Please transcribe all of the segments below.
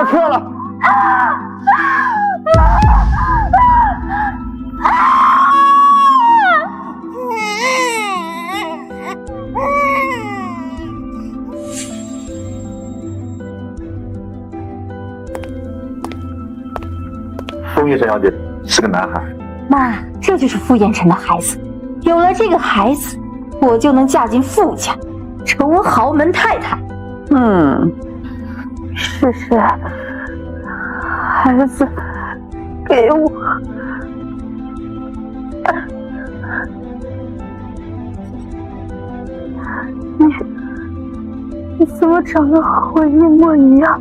个车了。风月小姐是个男孩。妈，这就是傅彦辰的孩子。有了这个孩子，我就能嫁进傅家，成为豪门太太。是，孩子给我。你怎么长得和我一模一样？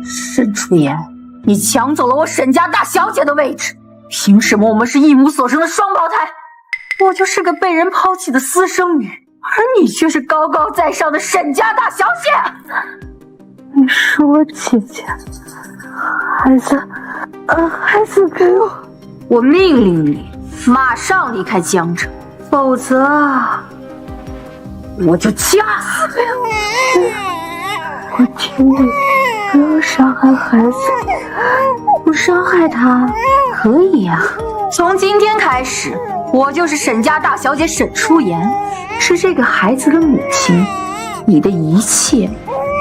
沈初言，你抢走了我沈家大小姐的位置，凭什么我们是一母所生的双胞胎？我就是个被人抛弃的私生女，而你却是高高在上的沈家大小姐。你是我姐姐，孩子给我。我命令你马上离开江城，否则我就掐死你！我请你不要伤害孩子。不伤害他可以呀。从今天开始，我就是沈家大小姐沈初言，是这个孩子的母亲，你的一切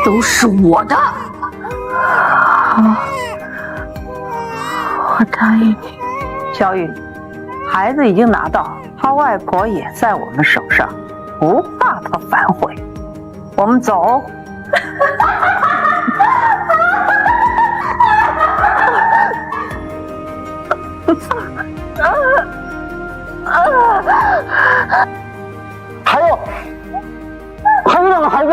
都是我的。好，我答应你。小雨，孩子已经拿到，他外婆也在我们手上，不怕他反悔。我们走。还有两个孩子。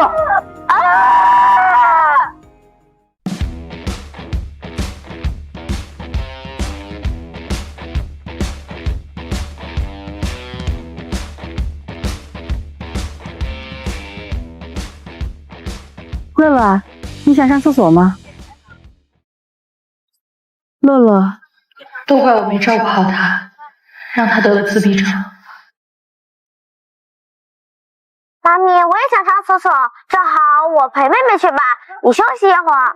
乐乐，你想上厕所吗？乐乐，都怪我没照顾好他，让他得了自闭症。妈咪，我也想上厕所，正好我陪妹妹去吧，你休息一会儿。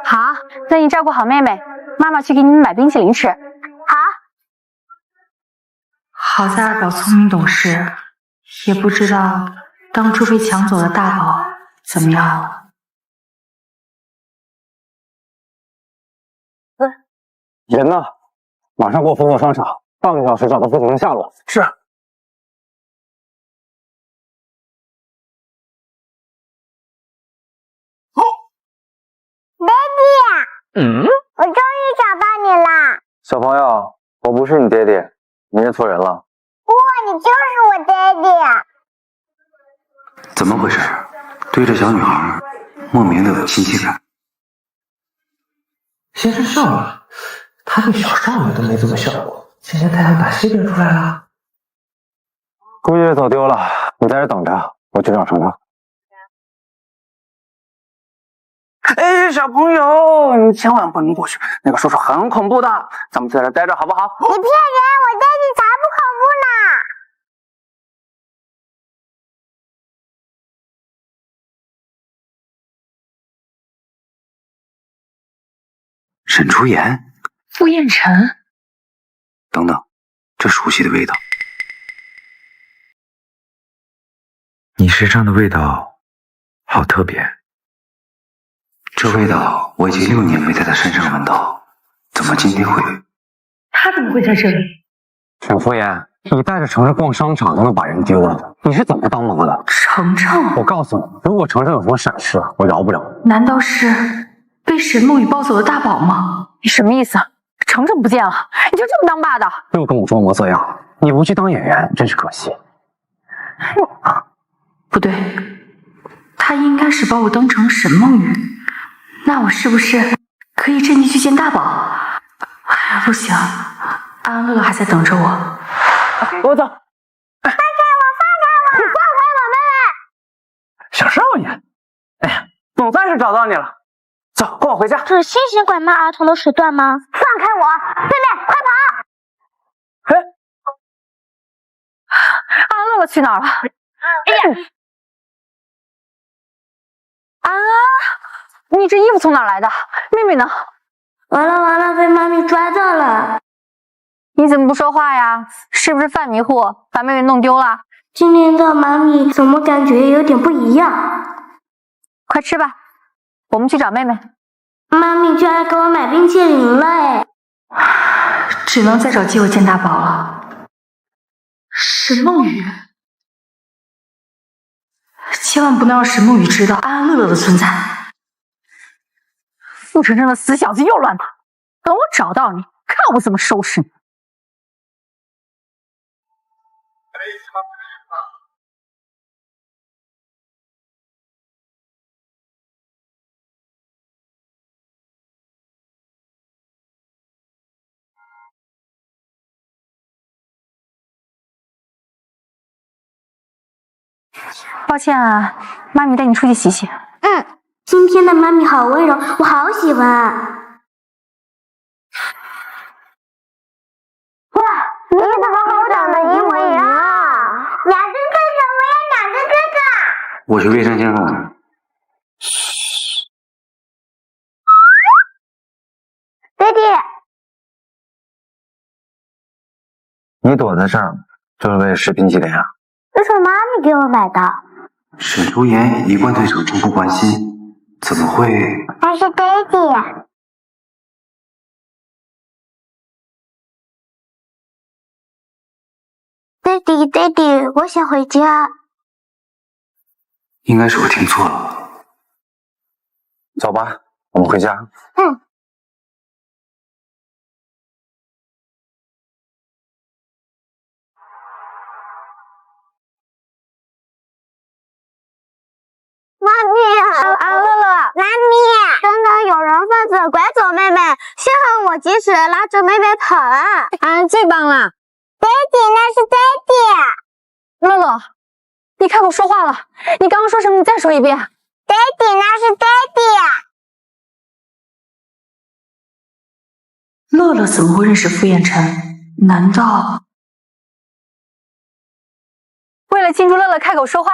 好，那你照顾好妹妹，妈妈去给你们买冰淇淋吃。好。好在二宝聪明懂事，也不知道当初被抢走的大宝怎么样了。人呢？马上给我封锁商场，半个小时找到付总的下落。是。Daddy，我终于找到你啦！小朋友，我不是你爹爹，你认错人了。哇，你就是我爹爹！怎么回事？对这小女孩莫名的有亲切感。先是笑了，他对小少女都没这么笑过，今天他还把戏认出来了。姑爷走丢了，你在这等着，我去找程程。哎，小朋友，你千万不能过去，那个叔叔很恐怖的，咱们在这待着好不好？你骗人，我爹地才不恐怖呢！沈初言，傅彦辰，等等，这熟悉的味道，你身上的味道好特别。这味道我已经6年没在他身上闻到，怎么今天会？他怎么会在这里？沈敷衍，你带着程程逛商场都能把人丢了，你是怎么当妈的？程程，我告诉你，如果程程有什么闪失，我饶不了你。难道是被沈梦雨抱走的大宝吗？你什么意思？程程不见了，你就这么当爸的？又跟我装模作样，你不去当演员真是可惜。不对，他应该是把我当成沈梦雨，那我是不是可以趁机去见大宝？哎呀，不行，安乐还在等着我。我走。放开我！你放开我妹妹！小少爷，哎呀，总算是找到你了，走，跟我回家。这是新型拐卖儿童的手段吗？放开我！妹妹，快跑！哎，安乐乐去哪儿了？哎呀！你这衣服从哪来的？妹妹呢？完了，被妈咪抓到了。你怎么不说话呀？是不是犯迷糊，把妹妹弄丢了？今天的妈咪怎么感觉有点不一样？快吃吧，我们去找妹妹。妈咪居然给我买冰淇淋了哎！只能再找机会见大宝了。沈梦雨，千万不能让沈梦雨知道安安乐乐的存在。傅晨晨的死小子又乱跑，等我找到你，看我怎么收拾你！抱歉啊，妈咪带你出去洗洗。今天的妈咪好温柔，我好喜欢啊！哇，你怎么和我长得一模一样？两个哥哥，我要两个哥哥。我去卫生间了。爹地，你躲在这儿就是为了吃冰淇淋啊？这是妈咪给我买的。沈竹言一贯对程程不关心，怎么会？那是爹地。爹地，我想回家。应该是我听错了。走吧，我们回家。妈咪，安乐乐，妈咪，刚刚有人贩子拐走妹妹，幸好我及时拉着妹妹跑了。最棒了，爹地，那是爹地。乐乐，你开口说话了，你刚刚说什么？你再说一遍。爹地，那是爹地。乐乐怎么会认识傅彦辰？难道为了庆祝乐乐开口说话，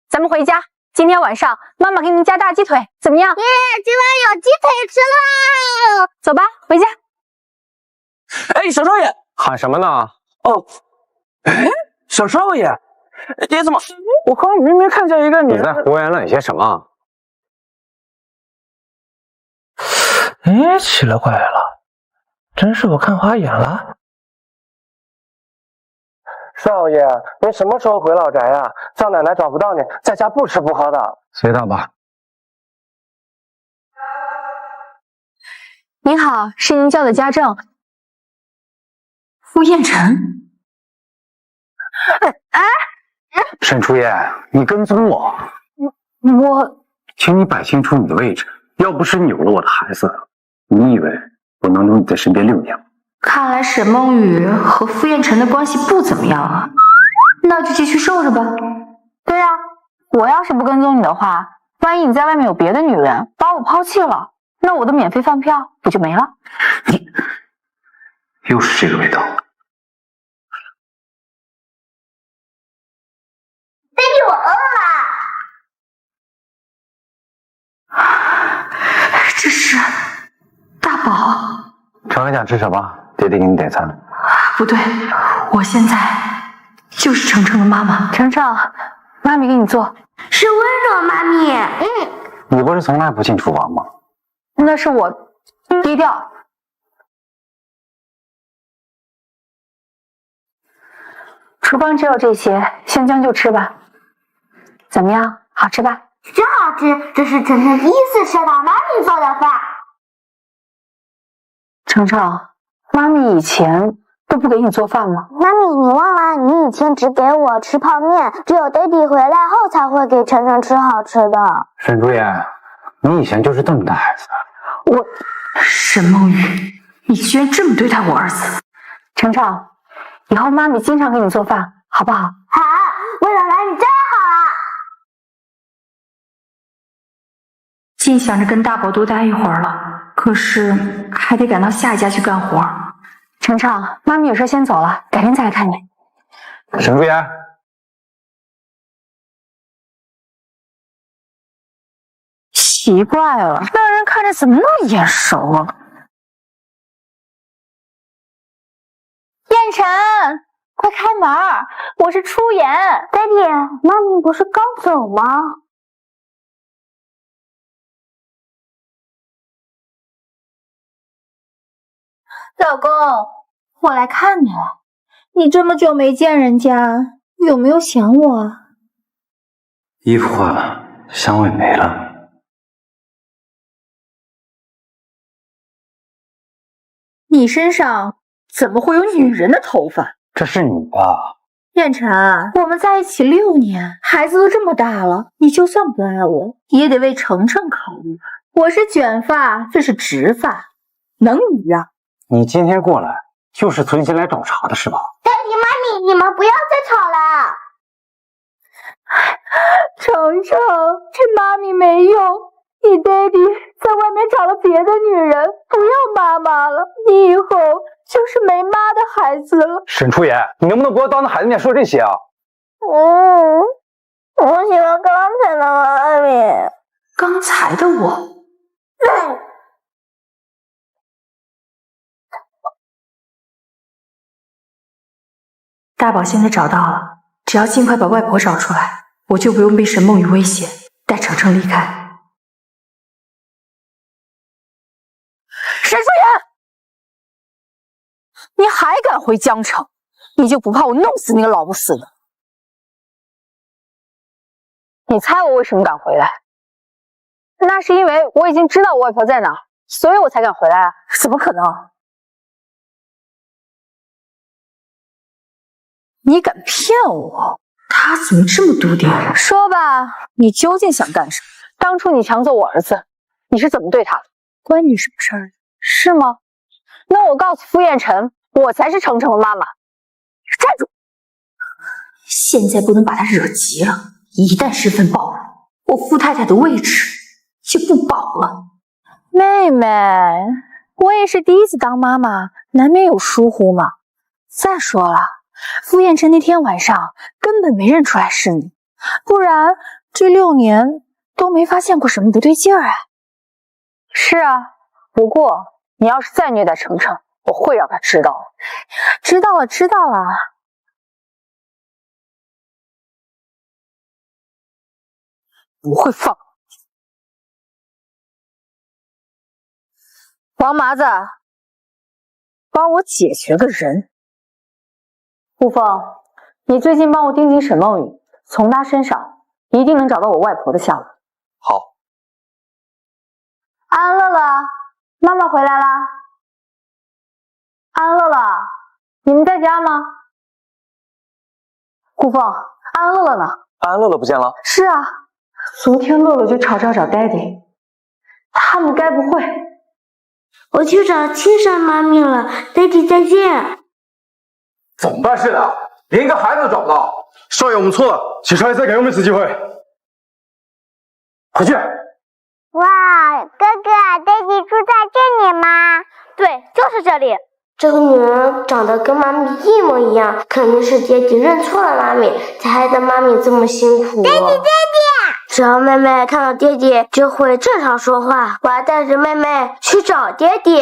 咱们回家。今天晚上妈妈给你们加大鸡腿，怎么样？耶，今晚有鸡腿吃啦！走吧，回家。哎，小少爷，喊什么呢？哦，哎，小少爷，爹怎么？我刚明明看见一个女人。你在胡言乱语些什么？哎，奇了怪了，真是我看花眼了。少爷，您什么时候回老宅呀？叫奶奶找不到你，在家不吃不喝的。随他吧。您好，是您叫的家政。傅彦辰？沈初夜，你跟踪我，我请你摆清楚你的位置。要不是你有了我的孩子，你以为我能留你在身边6年吗？看来沈梦雨和傅彦辰的关系不怎么样啊，那就继续受着吧。对啊，我要是不跟踪你的话，万一你在外面有别的女人，把我抛弃了，那我的免费饭票不就没了？你又是这个味道。爹地，我饿了。这是大宝。程程想吃什么？爹爹给你点餐。不对，我现在就是程程的妈妈。程程，妈咪给你做。是温柔妈咪。你不是从来不进厨房吗？那是我低调。厨房只有这些，先将就吃吧。怎么样，好吃吧？真好吃，这是晨晨第一次吃到妈咪做的饭。程程，妈咪以前都不给你做饭吗？妈咪，你忘了你以前只给我吃泡面，只有爹地回来后才会给晨晨吃好吃的。沈竹言，你以前就是这么带孩子的。我，沈梦雨，你居然这么对待我儿子！程程，以后妈咪经常给你做饭，好不好？好，为了妈咪最好了。尽想着跟大宝多待一会儿了，可是还得赶到下一家去干活。程程，妈咪有事先走了，改天再来看你。沈竹言，嘘。奇怪了，那人看着怎么那么眼熟啊？燕晨，快开门，我是初言。爹地，妈咪不是刚走吗？老公，我来看你了。你这么久没见人家，有没有想我啊？衣服换了，香味没了。你身上怎么会有女人的头发？这是你的。燕晨，我们在一起6年，孩子都这么大了，你就算不爱我，也得为程程考虑。我是卷发，这是直发，能一样？你今天过来就是存心来找茬的是吧？爹地妈咪，你们不要再吵了。程程，这妈咪没用，你爹地在外面找了别的女人，不要妈妈了，你以后就是没妈的孩子了。沈初言，你能不能不要当着孩子面说这些啊？我喜欢刚才的妈咪。刚才的我。大宝现在找到了，只要尽快把外婆找出来，我就不用被沈梦雨威胁，带程程离开。沈初言，你还敢回江城？你就不怕我弄死那个老不死的？你猜我为什么敢回来？那是因为我已经知道我外婆在哪，所以我才敢回来啊！怎么可能？你敢骗我？他怎么这么笃定？说吧，你究竟想干什么？当初你抢走我儿子，你是怎么对他的？关你什么事儿？是吗？那我告诉傅彦辰，我才是程程的妈妈。站住！现在不能把他惹急了，一旦身份暴露，我傅太太的位置就不保了。妹妹，我也是第一次当妈妈，难免有疏忽嘛。再说了，傅彦辰那天晚上根本没认出来是你，不然这6年都没发现过什么不对劲儿啊。是啊，不过你要是再虐待程程，我会让他知道的。知道了，知道了。不会放。王麻子，帮我解决个人。顾凤，你最近帮我盯紧沈梦雨，从她身上一定能找到我外婆的下落。好。安乐乐，妈妈回来啦。安乐乐，你们在家吗？顾凤，安乐乐呢？安乐乐不见了。是啊，昨天乐乐就吵着要找 Daddy， 他们该不会……我去找亲生妈咪了，爹地再见。怎么办事的？连个孩子都找不到。少爷，我们错了，请少爷再给我们一次机会。回去。哇，哥哥，爹地住在这里吗？对，就是这里。这个女人长得跟妈咪一模一样，肯定是爹地认错了妈咪，才害得妈咪这么辛苦。爹地，爹地！只要妹妹看到爹地，就会正常说话。我要带着妹妹去找爹地。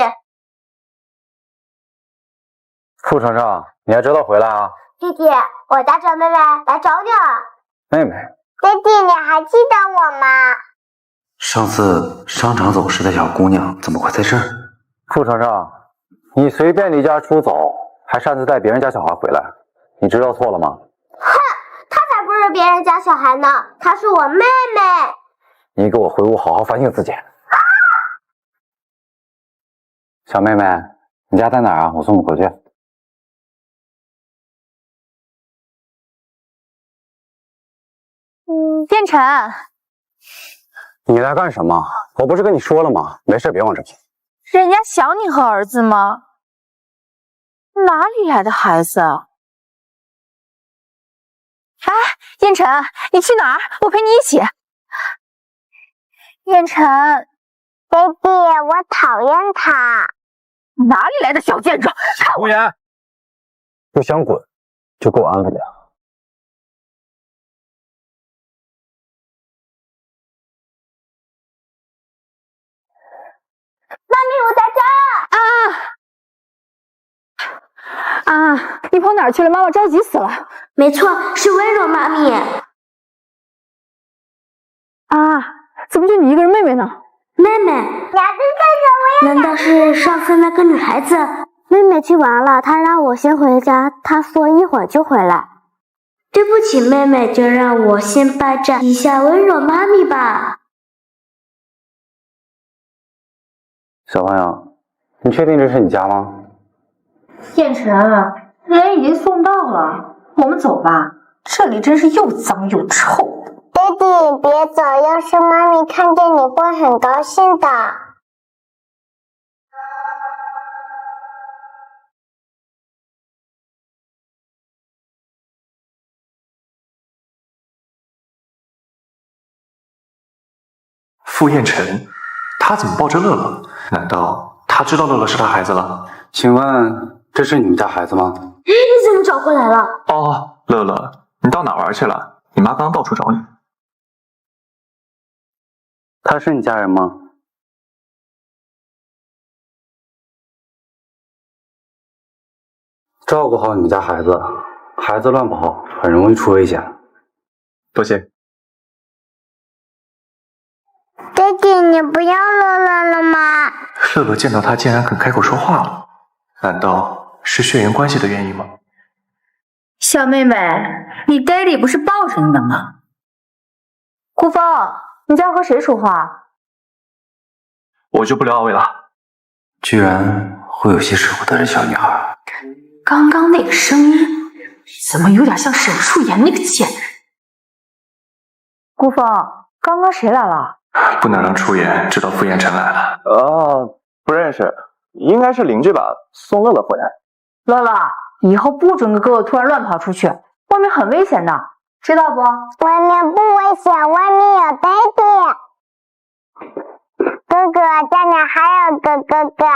傅程程，你还知道回来啊？弟弟，我带着妹妹来找你了。妹妹，爹地，你还记得我吗？上次商场走失的小姑娘怎么会在这儿？傅程程，你随便离家出走，还擅自带别人家小孩回来，你知道错了吗？哼，她才不是别人家小孩呢，她是我妹妹。你给我回屋好好反省自己。小妹妹，你家在哪儿啊？我送你回去。殿辰，你来干什么？我不是跟你说了吗？没事别往这跑。人家想你和儿子吗？哪里来的孩子啊？哎，燕晨，你去哪儿？我陪你一起。燕晨，爹地，我讨厌他。哪里来的小贱种？胡言！不想滚，就给我安分点。啊，你跑哪儿去了？妈妈着急死了。没错，是温柔妈咪。啊，怎么就你一个人妹妹呢？妹妹，两个哥哥，难道是上次那个女孩子？妹妹去玩了，她让我先回家，她说一会儿就回来。对不起，妹妹，就让我先霸占一下温柔妈咪吧。小朋友，你确定这是你家吗？燕晨，人已经送到了，我们走吧。这里真是又脏又臭。爹地，别走，要是妈咪看见你会很高兴的。傅燕晨，他怎么抱着乐乐？难道他知道乐乐是他孩子了？请问这是你们家孩子吗？你怎么找过来了？哦，乐乐，你到哪玩去了？你妈刚刚到处找你。他是你家人吗？照顾好你们家孩子，孩子乱跑很容易出危险。多谢。爹地，你不要乐乐了吗？乐乐见到他竟然肯开口说话了，难道是血缘关系的原因吗？小妹妹，你爹地不是抱着你的吗？顾风，你在和谁说话？我就不聊阿伟了。居然会有些舍不得的小女孩。刚刚那个声音，怎么有点像沈初言那个贱人？顾风，刚刚谁来了？不能让初言知道傅燕晨来了。不认识，应该是邻居吧，送乐乐回来。乐乐，以后不准跟哥哥突然乱跑出去，外面很危险的，知道不？外面不危险，外面有爹地。哥哥，家里还有个哥哥。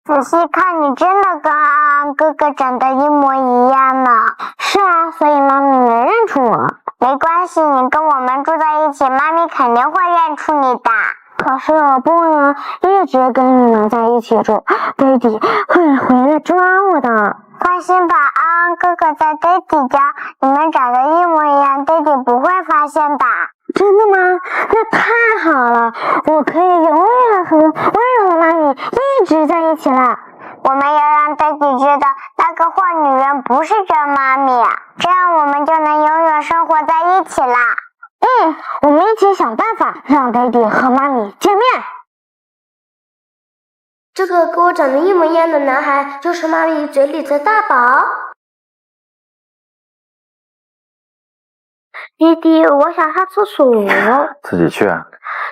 仔细看，你真的跟安哥哥长得一模一样呢。是啊，所以妈咪没认出我。没关系，你跟我们住在一起，妈咪肯定会认出你的。可是我不能一直跟你们在一起住，爹地会回来抓我的。放心吧，安安哥哥在爹地家，你们长得一模一样，爹地不会发现的。真的吗？那太好了，我可以永远和温柔的妈咪一直在一起了。我们要让爹地知道，那个坏女人不是真妈咪，这样我们就能永远生活在一起啦。我们一起想办法让爹地和妈咪见面。这个跟我长得一模一样的男孩，就是妈咪嘴里的大宝。弟弟，我想上厕所。自己去。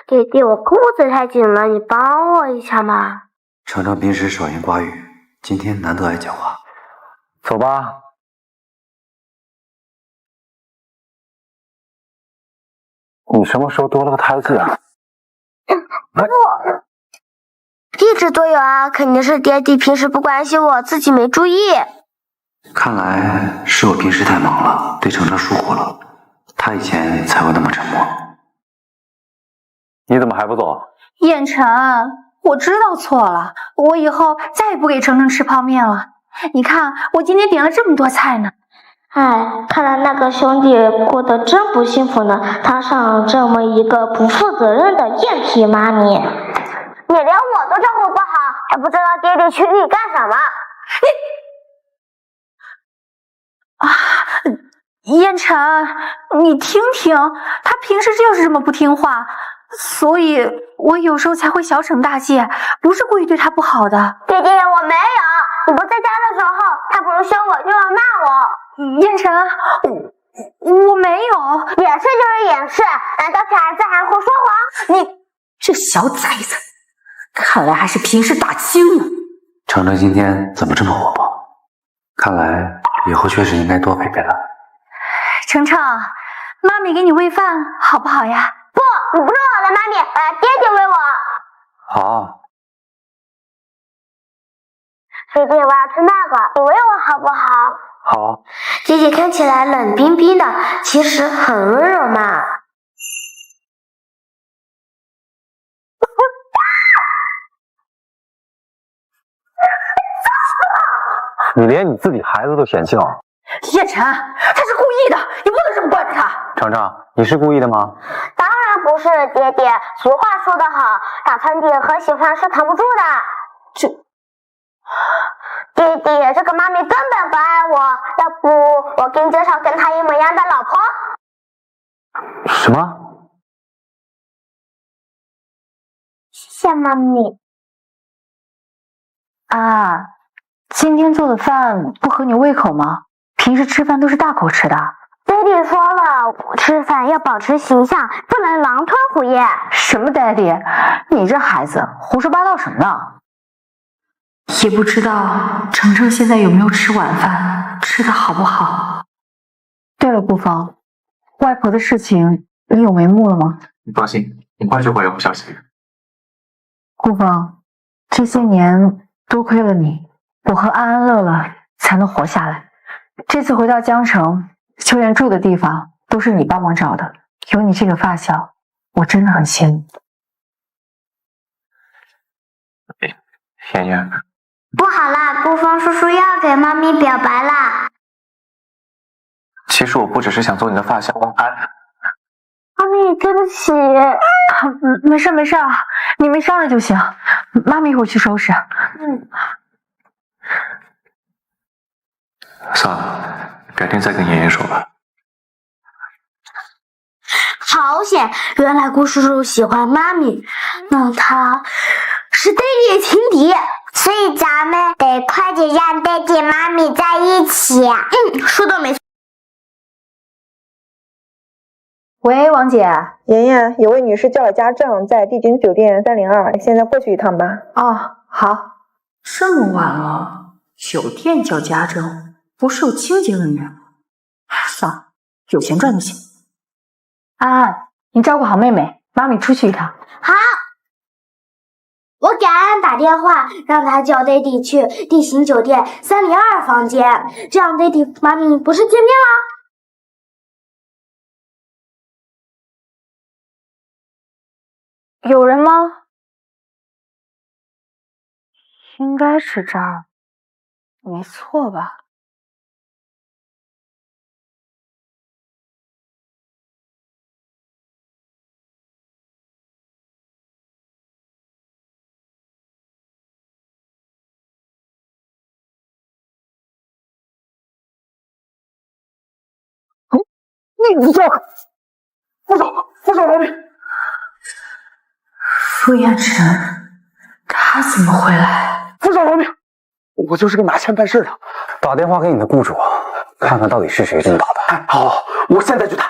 弟弟，我裤子太紧了，你帮我一下嘛。程程平时少言寡语，今天难得爱讲话。走吧。你什么时候多了个胎记啊？一直都有啊，肯定是爹地平时不关心我，自己没注意。看来是我平时太忙了，对程程疏忽了，他以前才会那么沉默。你怎么还不走？燕晨，我知道错了，我以后再也不给程程吃泡面了。你看，我今天点了这么多菜呢。哎，看来那个兄弟过得真不幸福呢，摊上这么一个不负责任的燕皮妈咪。你连我都照顾不好，还不知道爹地娶你干什么？燕晨，你听听，他平时就是这么不听话，所以我有时候才会小惩大戒，不是故意对他不好的。爹地，我没有，你不在家的时候，他不是凶我就要骂我。燕晨，我没有，掩饰就是掩饰，难道小孩子还会说谎？你这小崽子，看来还是平时打精了。程程今天怎么这么活泼？看来以后确实应该多陪陪他。程程，妈咪给你喂饭好不好呀？不，你不是我的妈咪，我要爹地喂我。好。爹地，我要吃那个，你喂我好不好？好。爹地看起来冷冰冰的，其实很温柔嘛。你连你自己孩子都嫌弃了？叶晨，他是故意的，你不能这么惯着他。程程，你是故意的吗？当然不是，爹爹。俗话说得好，打喷嚏和稀饭是扛不住的。爹爹，这个妈咪根本不爱我，要不我给你介绍跟她一模一样的老婆。什么？谢谢妈咪。啊，今天做的饭不合你胃口吗？平时吃饭都是大口吃的。爹地说了，吃饭要保持形象，不能狼吞虎咽。什么爹地？你这孩子胡说八道什么呢？也不知道程程现在有没有吃晚饭，吃的好不好？对了，顾风，外婆的事情你有眉目了吗？你放心，很快就会有消息。顾风，这些年多亏了你，我和安安乐乐才能活下来。这次回到江城，就连住的地方都是你帮忙找的。有你这个发小，我真的很羡慕。妍妍，不好啦，顾风叔叔要给妈咪表白啦！其实我不只是想做你的发小，妈咪，对不起。没事没事啊，你没伤着就行。妈咪一会儿去收拾。算了，改天再跟妍妍说吧。好险，原来顾叔叔喜欢妈咪，那他是爹地情敌，所以咱们得快点让爹地妈咪在一起。说的没错。喂，王姐。妍妍，有位女士叫了家政，在帝景酒店302，现在过去一趟吧。哦，好。这么晚了，酒店叫家政，不是有清洁人员吗？算了，有钱赚就行。安安，你照顾好妹妹，妈咪出去一趟。好，我给安安打电话，让他叫爹地去帝景酒店302房间，这样爹地妈咪不是见面啦？有人吗？应该是这儿，没错吧？你走，放手，老李！傅彦辰，他怎么会来？放手，老李！我就是个拿钱办事的，打电话给你的雇主，看看到底是谁这么捣蛋。好，我现在去打，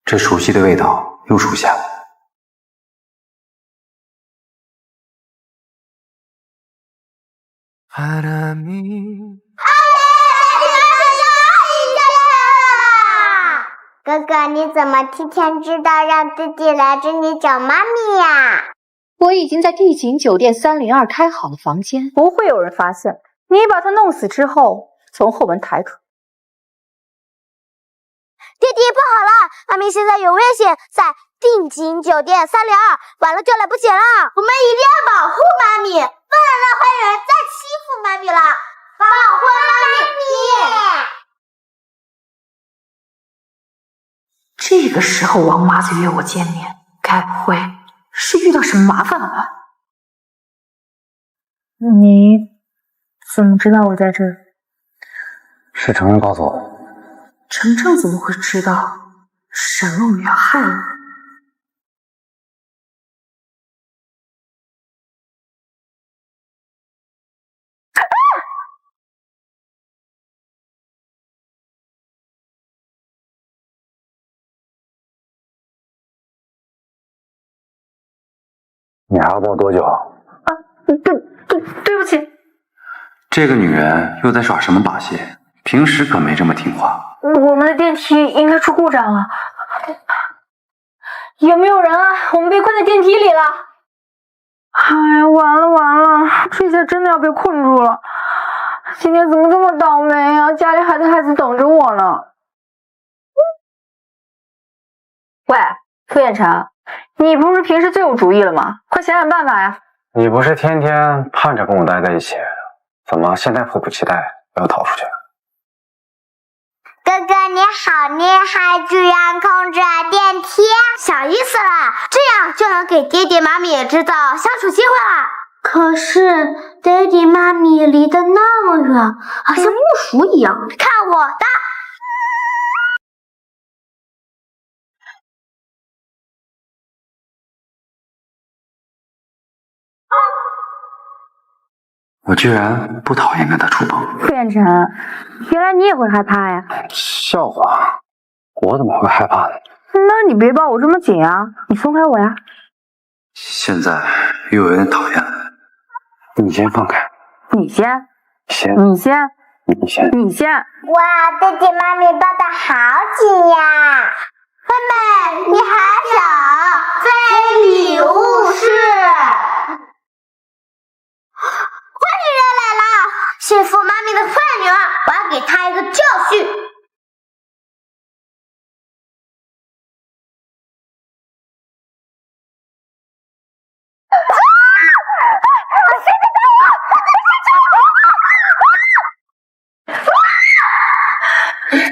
这熟悉的味道又出现了。哥哥，你怎么提前知道让弟弟来这里找妈咪呀？我已经在帝景酒店302开好了房间，不会有人发现。你把他弄死之后，从后门抬出。弟弟，不好了，妈咪现在有危险，在帝景酒店302，晚了就来不及了。我们一定要保护妈咪，不能让坏人再欺负妈咪了。保护妈咪！这个时候王麻子约我见面，该不会是遇到什么麻烦了吧？你怎么知道我在这儿？是程程告诉我。程程怎么会知道沈梦雨要害我？你还要抱多久？对不起。这个女人又在耍什么把戏？平时可没这么听话。我们的电梯应该出故障了，有没有人啊？我们被困在电梯里了。哎呀，完了，这下真的要被困住了。今天怎么这么倒霉啊？家里还有孩子等着我呢。喂，傅彦辰，你不是平时最有主意了吗？快想想办法呀！你不是天天盼着跟我待在一起，怎么现在迫不及待要逃出去？哥哥你好厉害，居然控制电梯，小意思了，这样就能给爹地妈咪制造相处机会了。可是爹地妈咪离得那么远，好像木薯一样。看我的！我居然不讨厌跟他触碰。傅彦辰，原来你也会害怕呀？笑话，我怎么会害怕呢？那你别抱我这么紧啊！你松开我呀！现在又有点讨厌了。你先放开。你先。先。你先。你先。你先。哇，爹地妈咪抱得好紧呀！妹妹，你还小，非礼勿视。坏女人来了！欺负妈咪的坏女儿，我要给她一个教训。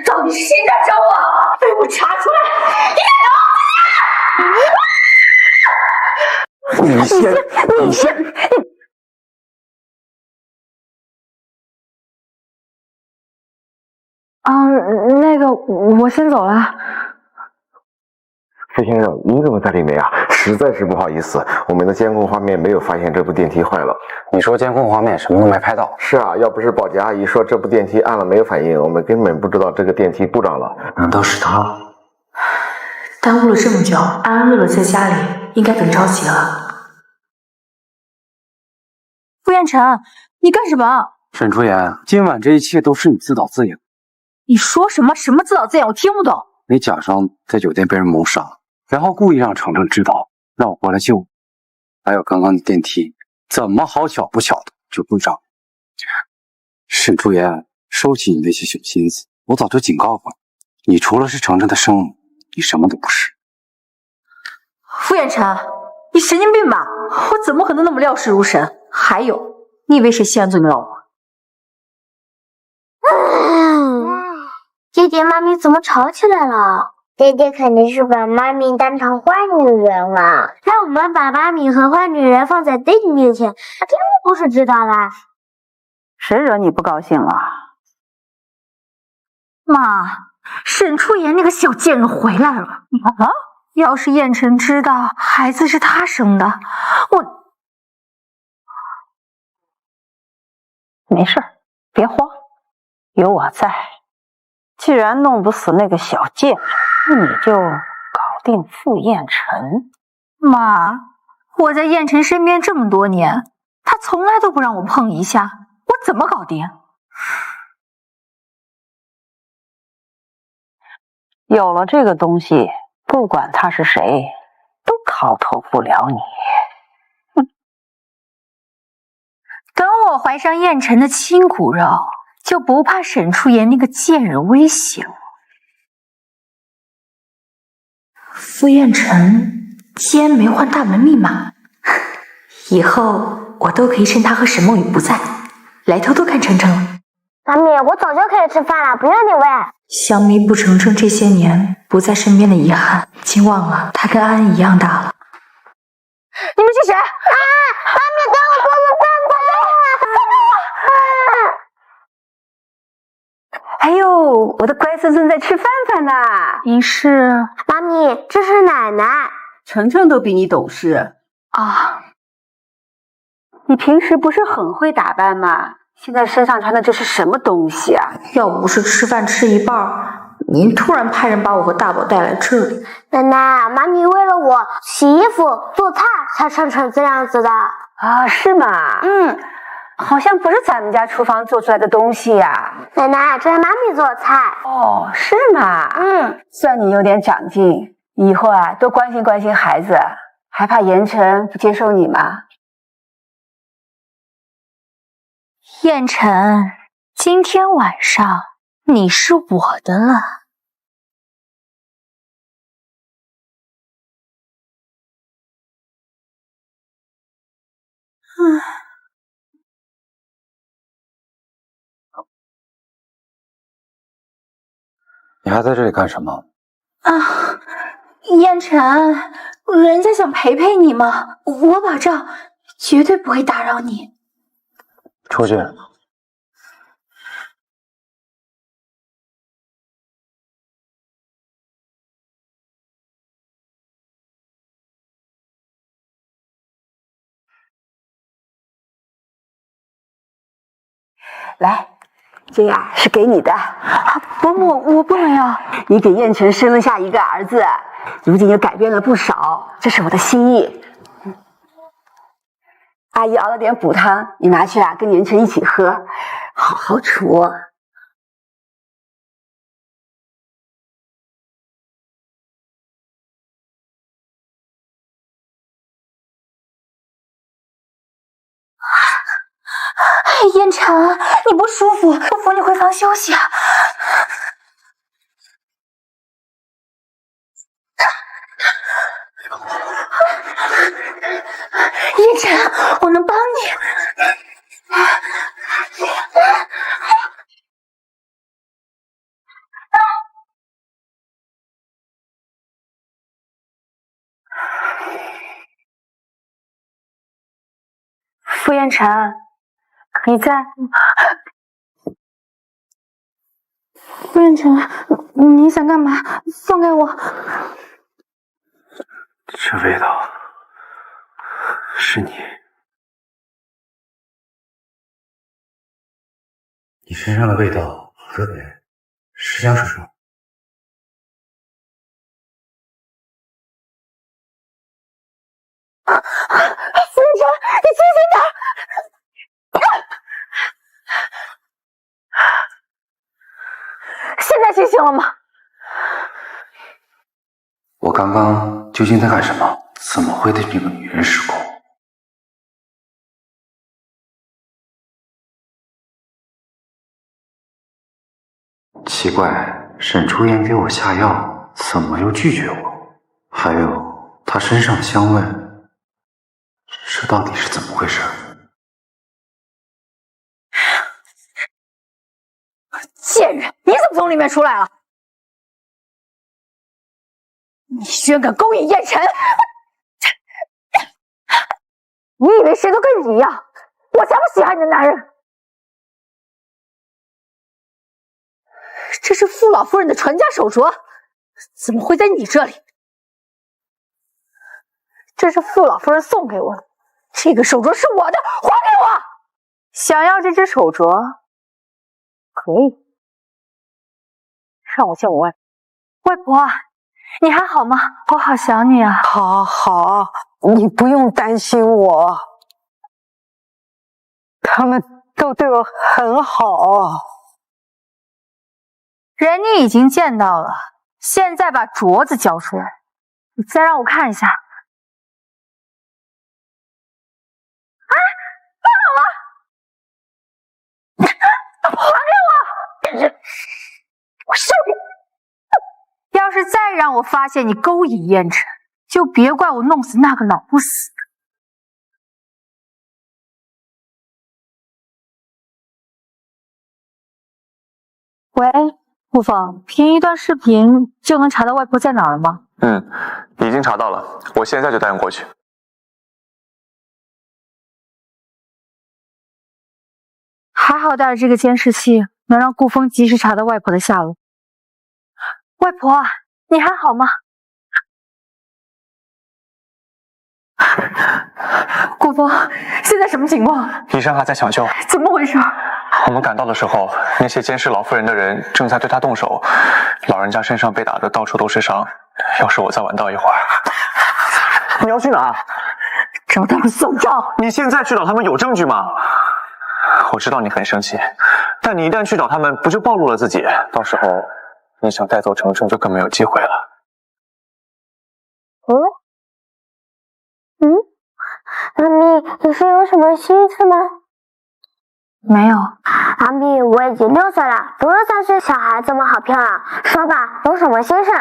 到底是谁在找我？被我查出来，你先，你先。那个，我先走了。费先生，你怎么在里面啊？实在是不好意思，我们的监控画面没有发现这部电梯坏了。你说监控画面什么都没拍到？是啊，要不是保洁阿姨说这部电梯按了没有反应，我们根本不知道这个电梯故障了。难道是他？耽误了这么久，安安乐乐在家里应该等着急了。傅彦辰，你干什么？沈初言，今晚这一切都是你自导自演。你说什么？什么自导自演？我听不懂。你假装在酒店被人谋杀，然后故意让程程知道，让我过来救你。还有刚刚的电梯，怎么好巧不巧的就故障？沈初言，收起你那些小心思，我早就警告过你，你除了是程程的生母，你什么都不是。傅彦辰，你神经病吧？我怎么可能那么料事如神？还有，你以为谁先做你老婆？爹爹妈咪怎么吵起来了？爹爹肯定是把妈咪当成坏女人了，让我们把妈咪和坏女人放在爹爹面前，他听不是知道啦。谁惹你不高兴了？妈，沈初言那个小贱人回来了。啊！要是燕晨知道孩子是他生的，没事，别慌，有我在。既然弄不死那个小贱人，那你就搞定傅彦辰。妈，我在燕晨身边这么多年，他从来都不让我碰一下，我怎么搞定？有了这个东西，不管他是谁，都逃脱不了你。等我怀上燕晨的亲骨肉，就不怕沈初言那个贱人威胁我。傅彦辰既然没换大门密码，以后我都可以趁他和沈梦雨不在，来偷偷看程程了。妈咪，我早就可以吃饭了，不用你喂。想弥补程程这些年不在身边的遗憾，竟忘了他跟安安一样大了。你们是谁？妈咪，给我做个饭吧！哎呦，我的乖孙孙在吃饭饭呢。你是？妈咪，这是奶奶。程程都比你懂事啊。你平时不是很会打扮吗？现在身上穿的这是什么东西啊？要不是吃饭吃一半，您突然派人把我和大宝带来这里。奶奶，妈咪为了我洗衣服做菜才穿成这样子的。啊，是吗？好像不是咱们家厨房做出来的东西呀。奶奶，这是妈咪做菜。哦，是吗？算你有点长进，以后啊多关心关心孩子，还怕言晨不接受你吗？燕晨，今天晚上你是我的了。你还在这里干什么？啊，燕晨，人家想陪陪你嘛，我保证绝对不会打扰你。出去。来，这呀是给你的。伯母，我不能要。你给燕晨生了下一个儿子，如今也改变了不少，这是我的心意。阿姨熬了点补汤，你拿去跟燕晨一起喝，好好煮。燕晨，你不舒服，我扶你回房休息啊。燕晨，我能帮你。傅燕晨，你在？傅燕晨，你想干嘛？放开我！这味道是你。你身上的味道特别，是香叔叔。傅燕晨，你清醒点！现在清醒了吗？我刚刚究竟在干什么？怎么会对这个女人失控？奇怪，沈初言给我下药，怎么又拒绝我？还有，她身上的香味，这到底是怎么回事？贱人，你怎么从里面出来了？你居然敢勾引燕晨！你以为谁都跟你一样？我才不稀罕你的男人！这是傅老夫人的传家手镯，怎么会在你这里？这是傅老夫人送给我的，这个手镯是我的，还给我！想要这只手镯，可以。让我见我外婆，你还好吗？我好想你啊！好，你不用担心我，他们都对我很好。人你已经见到了，现在把镯子交出来，你再让我看一下。啊，放好了！还给我！我受不了！要是再让我发现你勾引燕晨，就别怪我弄死那个老不死的。喂，顾风，凭一段视频就能查到外婆在哪儿了吗？已经查到了，我现在就带人过去。还好带着这个监视器，能让顾风及时查到外婆的下落。外婆，你还好吗？顾风，现在什么情况？医生还在抢救。怎么回事？我们赶到的时候，那些监视老夫人的人正在对她动手，老人家身上被打得到处都是伤。要是我再晚到一会儿，你要去哪？找他们算账。你现在去找他们有证据吗？我知道你很生气，但你一旦去找他们，不就暴露了自己？到时候你想带走程程就更没有机会了。妈咪，你是有什么心事吗？没有。妈咪，我已经6岁了，不是3岁小孩这么好骗了。说吧，有什么心事？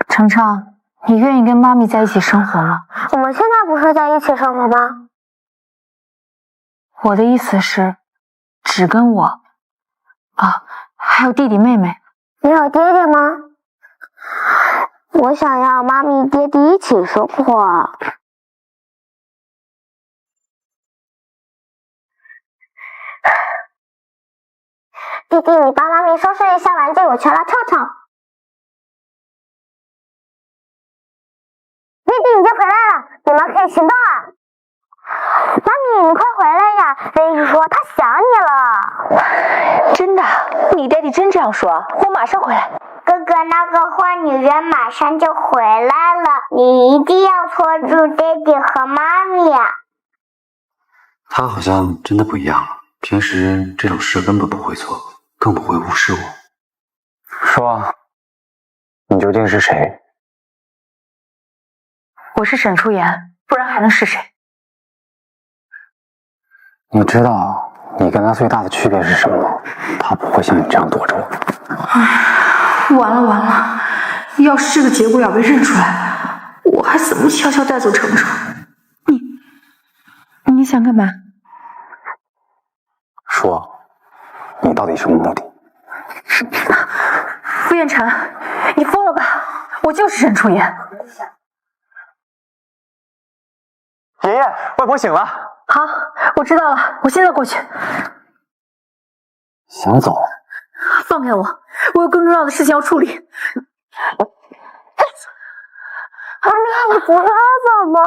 程程，你愿意跟妈咪在一起生活吗？我们现在不是在一起生活吗？我的意思是，只跟我啊，还有弟弟妹妹。你有爹爹吗？我想要妈咪爹地一起生活。弟弟，你帮妈咪收拾一下玩具，我去拉跳跳。弟弟已经回来了，你们可以行动了。妈咪，你快回来呀！薇薇说她想你了。真的？你爹地真这样说？我马上回来。哥哥，那个坏女人马上就回来了，你一定要拖住爹地和妈咪。他好像真的不一样了，平时这种事根本不会做，更不会无视我。说，你究竟是谁？我是沈初言，不然还能是谁？你知道你跟他最大的区别是什么吗？他不会像你这样躲着我。完了完了！要是这个结果要被认出来，我还怎么悄悄带走程程？你想干嘛？说，你到底什么目的？傅彦辰，你疯了吧？我就是沈初言。爷爷，外婆醒了。好，我知道了，我现在过去。想走？放开我，我有更重要的事情要处理。妈咪，你不要走嘛！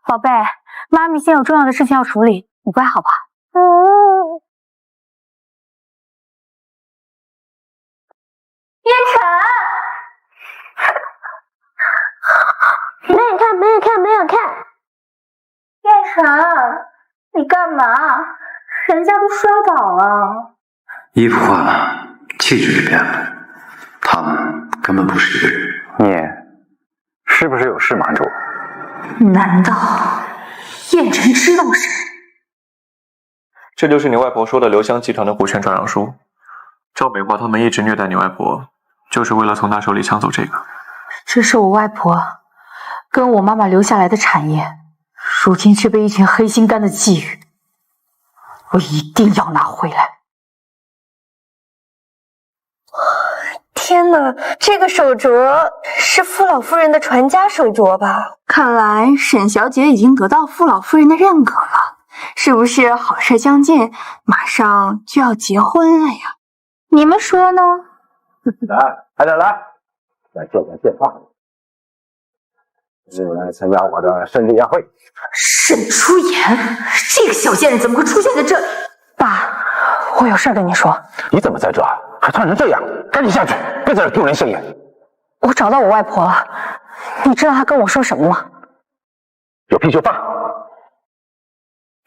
宝贝，妈咪现在有重要的事情要处理，你乖好吧？燕晨，没有看，没有看，没有看。燕晨，你干嘛？人家都摔倒了。衣服换了，气质也变了，他们根本不是一个人。你是不是有事瞒着我？难道燕晨知道什么？这就是你外婆说的刘湘集团的股权转让书。赵美华他们一直虐待你外婆，就是为了从她手里抢走这个。这是我外婆跟我妈妈留下来的产业，如今却被一群黑心干的觊觎，我一定要拿回来。天哪，这个手镯是傅老夫人的传家手镯吧？看来沈小姐已经得到傅老夫人的认可了，是不是好事将近，马上就要结婚了呀？你们说呢？来见见爸，是来参加我的生日宴会。沈初言，这个小贱人怎么会出现在这里？爸，我有事跟你说。你怎么在这？还穿成这样？赶紧下去，别在这丢人现眼。我找到我外婆了，你知道她跟我说什么吗？有屁就放。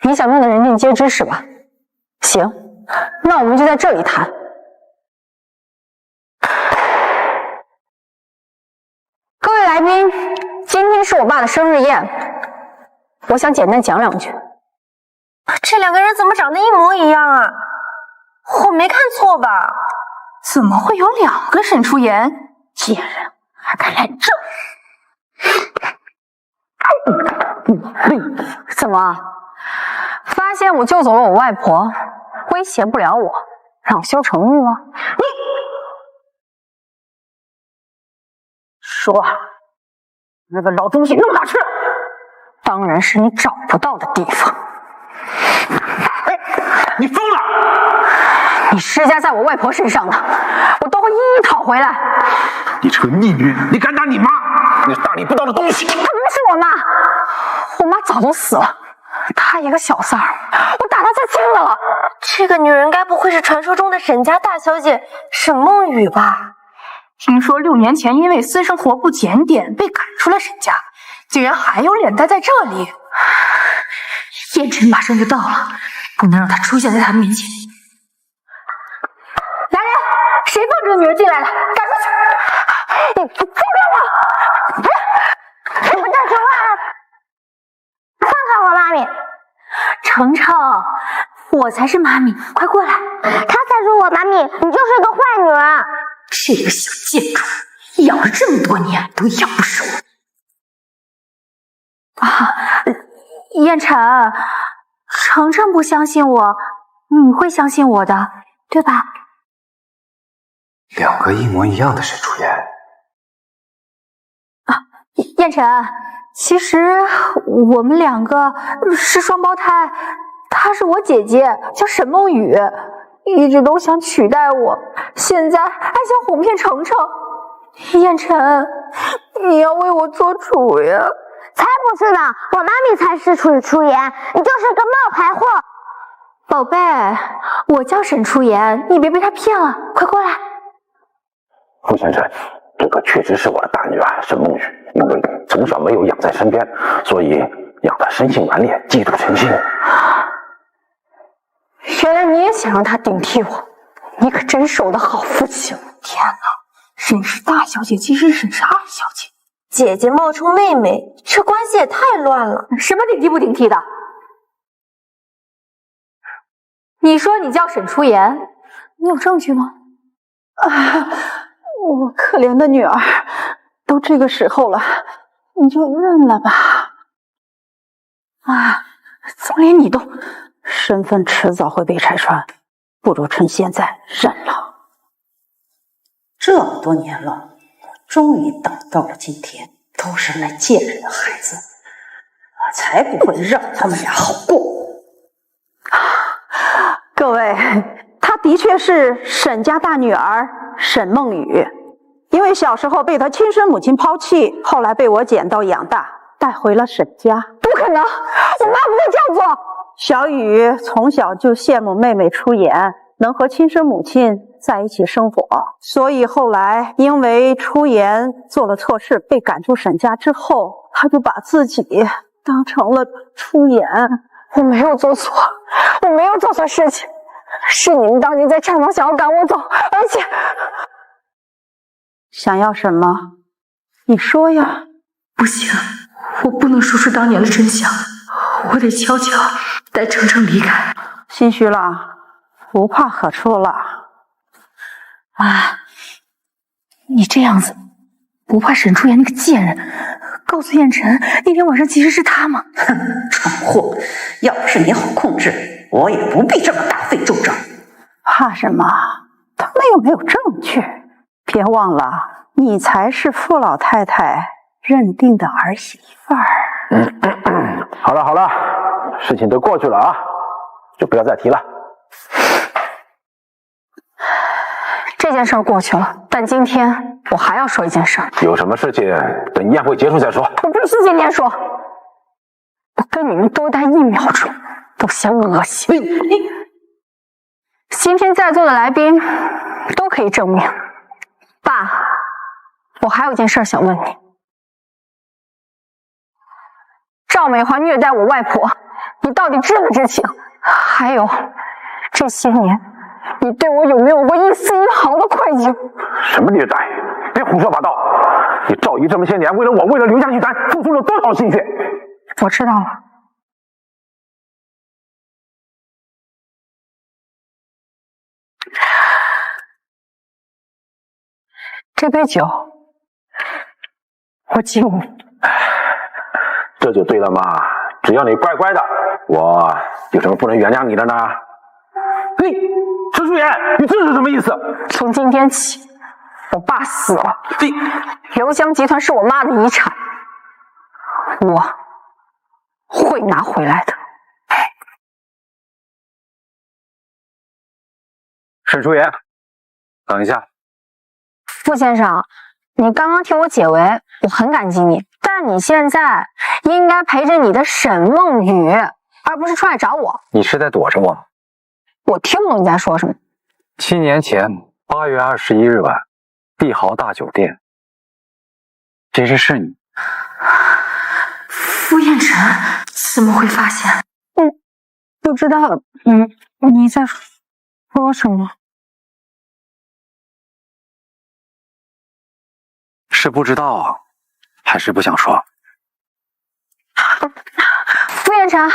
你想弄得人尽皆知是吧？行，那我们就在这里谈。各位来宾，今天是我爸的生日宴，我想简单讲两句。这两个人怎么长得一模一样啊？我没看错吧？怎么会有两个沈初言？贱人还敢来这！怎么？发现我救走了我外婆，威胁不了我，恼羞成怒了？说，那个老东西弄哪去了？当然是你找不到的地方。你疯了！你施加在我外婆身上的，我都会一一讨回来。你这个逆女，你敢打你妈？你大逆不道的东西！她不是我妈，我妈早就死了。她一个小三儿，我打她最轻的了。这个女人该不会是传说中的沈家大小姐沈梦雨吧？听说6年前因为私生活不检点被赶出了沈家，竟然还有脸待在这里。燕晨马上就到了，不能让她出现在他们面前。来人，谁放这个女人进来的？赶出去！你放开我！你不叫什么？放开我妈咪！程程，我才是妈咪，快过来！她才是我妈咪，你就是个坏女人！这个小贱种，养了这么多年都养不熟。燕晨，程程不相信我，你会相信我的，对吧？两个一模一样的沈初言。燕晨，其实我们两个是双胞胎，她是我姐姐，叫沈梦雨，一直都想取代我，现在还想哄骗程程。燕晨，你要为我做主呀！才不是呢，我妈咪才是沈初言，你就是个冒牌货。宝贝，我叫沈初言，你别被她骗了，快过来。傅先生，这个确实是我的大女儿沈梦雨，因为从小没有养在身边，所以养得生性顽劣，嫉妒成性。原来你也想让她顶替我，你可真是我的好父亲！天哪，沈氏大小姐其实沈氏二小姐，姐姐冒充妹妹，这关系也太乱了。什么顶替不顶替的？你说你叫沈初言，你有证据吗？我可怜的女儿，都这个时候了，你就认了吧。怎么连你都……身份迟早会被拆穿，不如趁现在认了。这么多年了，我终于等到了今天，都是那贱人的孩子，我才不会让他们俩好过。各位，她的确是沈家大女儿沈梦雨，因为小时候被她亲生母亲抛弃，后来被我捡到养大，带回了沈家。不可能，我妈不会这样做。小雨从小就羡慕妹妹初言能和亲生母亲在一起生活，所以后来因为初言做了错事被赶出沈家之后，她就把自己当成了初言。我没有做错，我没有做错事情，是你们当年在厂房想要赶我走，而且想要什么？你说呀。不行，我不能说出当年的真相，我得悄悄带程程离开。心虚了，无话可说了。你这样子不怕沈初言那个贱人告诉燕晨那天晚上其实是他吗？蠢货，要不是你好控制，我也不必这么大费周章。怕什么？他们又没有证据。别忘了，你才是傅老太太认定的儿媳妇儿。好了，事情都过去了啊，就不要再提了。这件事过去了，但今天我还要说一件事。有什么事情等宴会结束再说。我必须今天说，我跟你们多待1秒钟都嫌恶心。今天在座的来宾都可以证明。爸，我还有一件事想问你。赵美华虐待我外婆，你到底知不知情？还有，这些年你对我有没有过一丝一毫的愧疚？什么虐待？别胡说八道！你赵姨这么些年为了我，为了留下剧团，付出了多少心血？我知道了。这杯酒，我敬你。这就对了嘛！只要你乖乖的，我有什么不能原谅你的呢？嘿，陈淑妍，你这是什么意思？从今天起，我爸死了，刘江集团是我妈的遗产，我会拿回来的。沈淑妍，等一下。傅先生，你刚刚替我解围，我很感激你。但你现在应该陪着你的沈梦雨，而不是出来找我。你是在躲着我吗？我听不懂你在说什么。7年前8月21日晚，帝豪大酒店，这是你。傅燕晨怎么会发现？不知道。你在说什么？是不知道啊，还是不想说？傅燕晨，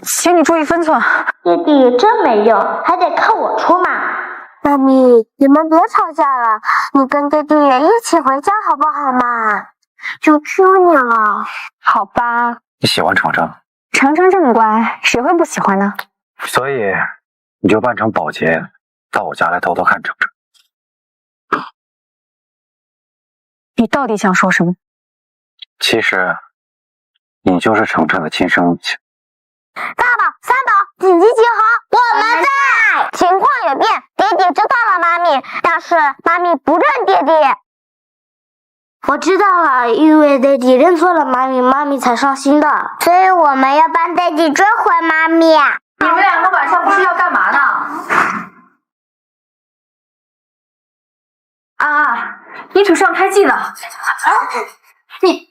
请你注意分寸。弟弟真没用，还得靠我出马。妈咪，你们别吵架了，你跟弟弟也一起回家好不好嘛？求求你了。好吧。你喜欢程程，程程这么乖，谁会不喜欢呢？所以你就扮成保洁，到我家来偷偷看程程。你到底想说什么？其实你就是程程的亲生母亲。大宝、三宝，紧急集合！我们在。情况有变，爹爹知道了妈咪，但是妈咪不认爹爹。我知道了，因为爹爹认错了妈咪，妈咪才伤心的。所以我们要帮爹爹追回妈咪。你们两个晚上不是要干嘛呢？啊，你腿上胎记呢？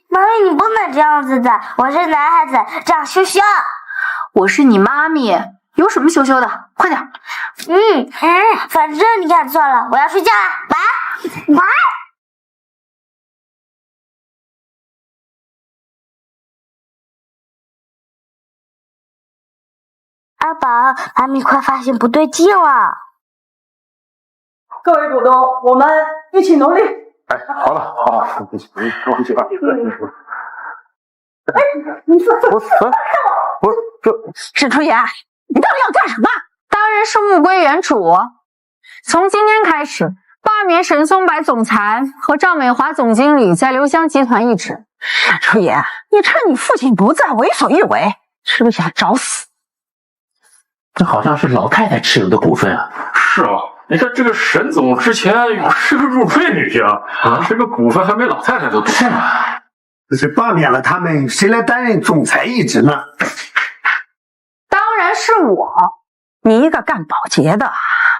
妈咪，你不能这样子的，我是男孩子，这样羞羞。我是你妈咪，有什么羞羞的？快点。反正你看错了，我要睡觉了，晚安。阿宝，妈咪快发现不对劲了。各位股东，我们一起努力。哎，好了，好，跟我一起玩。哎，你说我这沈初言，你到底要干什么？当然是物归原主。从今天开始，罢免沈松柏总裁和赵美华总经理在留香集团一职。沈初言，你趁你父亲不在为所欲为，是不是想找死？这好像是老太太持有的股份啊。是啊，你看这个沈总之前是个入赘女婿啊，这个股份还没老太太的多。是吗？可是罢免了他们，谁来担任总裁一职呢？当然是我。你一个干保洁的，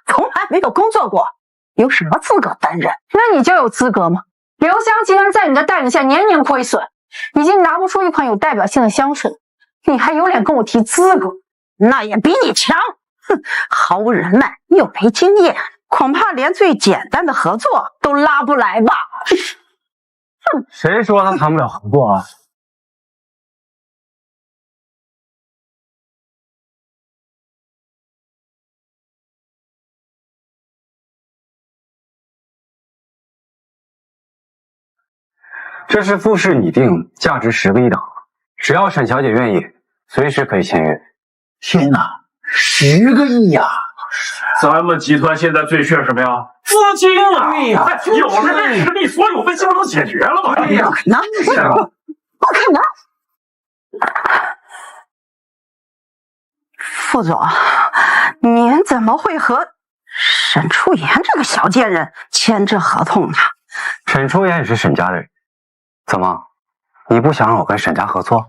从来没有工作过，有什么资格担任？那你就有资格吗？留香集团在你的带领下年年亏损，已经拿不出一款有代表性的香水，你还有脸跟我提资格？那也比你强。哼，毫无人脉又没经验，恐怕连最简单的合作都拉不来吧。谁说他谈不了合作啊？这是复式拟定，价值10个亿的，只要沈小姐愿意，随时可以签约。天哪，10个亿呀！咱们集团现在最缺什么呀？资金啊！对呀，有了这实力，所有问题不都解决了吗？哎呀，不可能！不可能！副总，您怎么会和沈初言这个小贱人签这合同呢？沈初言也是沈家的人，怎么，你不想让我跟沈家合作？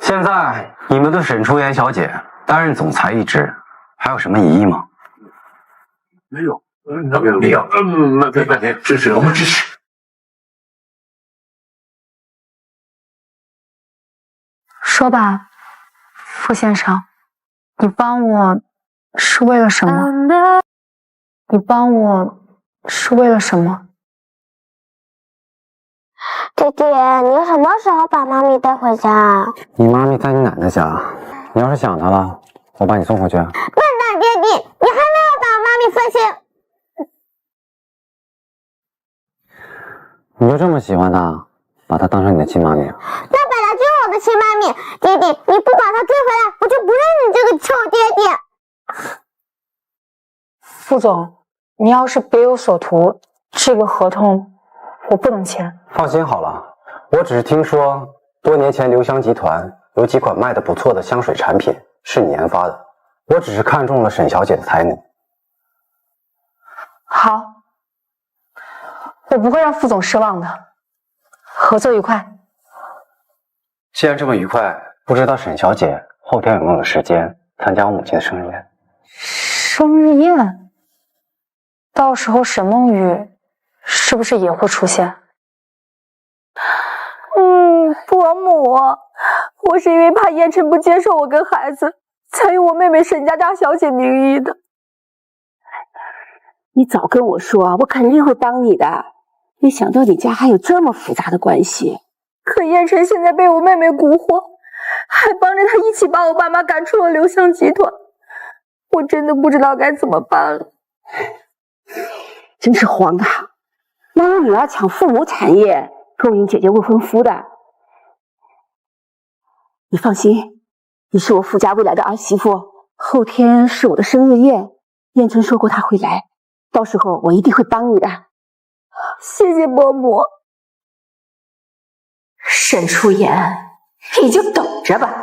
现在你们对沈初言小姐担任总裁一职，还有什么异议吗？没有，没有，没，支持，我们支持。说吧，傅先生，你帮我是为了什么？你帮我是为了什么？爹爹，你什么时候把妈咪带回家？你妈咪在你奶奶家，你要是想她了，我把你送回去。笨蛋爹地，你还没有把妈咪分心。你就这么喜欢她，把她当成你的亲妈咪？那本来就是我的亲妈咪，爹地，你不把她追回来，我就不认你这个臭爹爹。傅总，你要是别有所图，这个合同我不能签。放心好了，我只是听说多年前留香集团有几款卖得不错的香水产品是你研发的，我只是看中了沈小姐的才能。好，我不会让傅总失望的，合作愉快。既然这么愉快，不知道沈小姐后天有没有时间参加我母亲的生日宴？生日宴？到时候沈梦雨是不是也会出现？伯母，我是因为怕燕晨不接受我跟孩子，才用我妹妹沈家大小姐名义的。你早跟我说，我肯定会帮你的。没想到你家还有这么复杂的关系。可燕晨现在被我妹妹蛊惑，还帮着她一起把我爸妈赶出了留香集团，我真的不知道该怎么办了。真是荒唐！妈妈女儿抢父母产业，勾引姐姐未婚夫的。你放心，你是我傅家未来的儿媳妇。后天是我的生日宴，燕城说过他会来，到时候我一定会帮你的。谢谢伯母。沈初言，你就等着吧。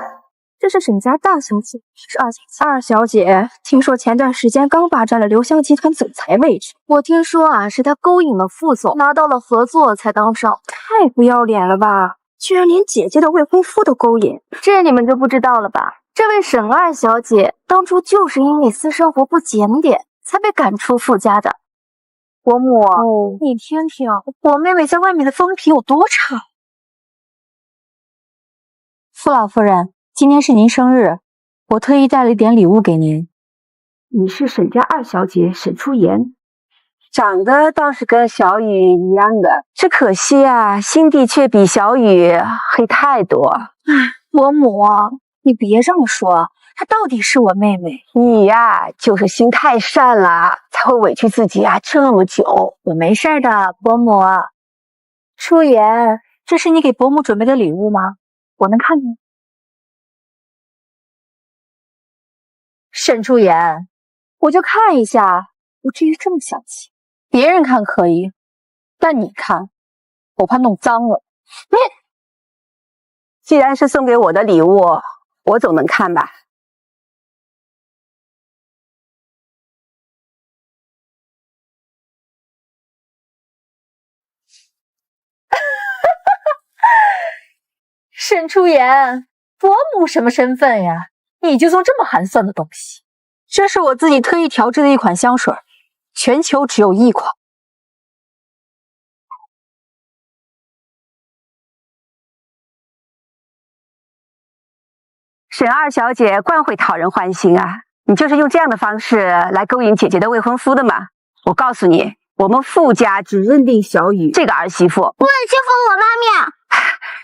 这是沈家大小姐，是二小姐。听说前段时间刚霸占了刘湘集团总裁位置。我听说啊，是她勾引了副总，拿到了合作才当上。太不要脸了吧！居然连姐姐的未婚夫都勾引，这你们就不知道了吧？这位沈二小姐当初就是因为私生活不检点，才被赶出傅家的。伯母，你听听，我妹妹在外面的风评有多差。傅老夫人，今天是您生日，我特意带了一点礼物给您。你是沈家二小姐沈初言，长得倒是跟小雨一样的，只可惜啊，心地却比小雨黑太多。伯母，你别这么说，她到底是我妹妹。你呀，就是心太善了，才会委屈自己啊这么久。我没事的，伯母。初言，这是你给伯母准备的礼物吗？我能看看。沈初言，我就看一下，不至于这么小气。别人看可以，但你看，我怕弄脏了。既然是送给我的礼物，我总能看吧。沈初言，伯母什么身份呀？你就送这么寒酸的东西？这是我自己特意调制的一款香水，全球只有一款。沈二小姐惯会讨人欢心啊，你就是用这样的方式来勾引姐姐的未婚夫的嘛？我告诉你，我们傅家只认定小雨这个儿媳妇。不能欺负我妈咪！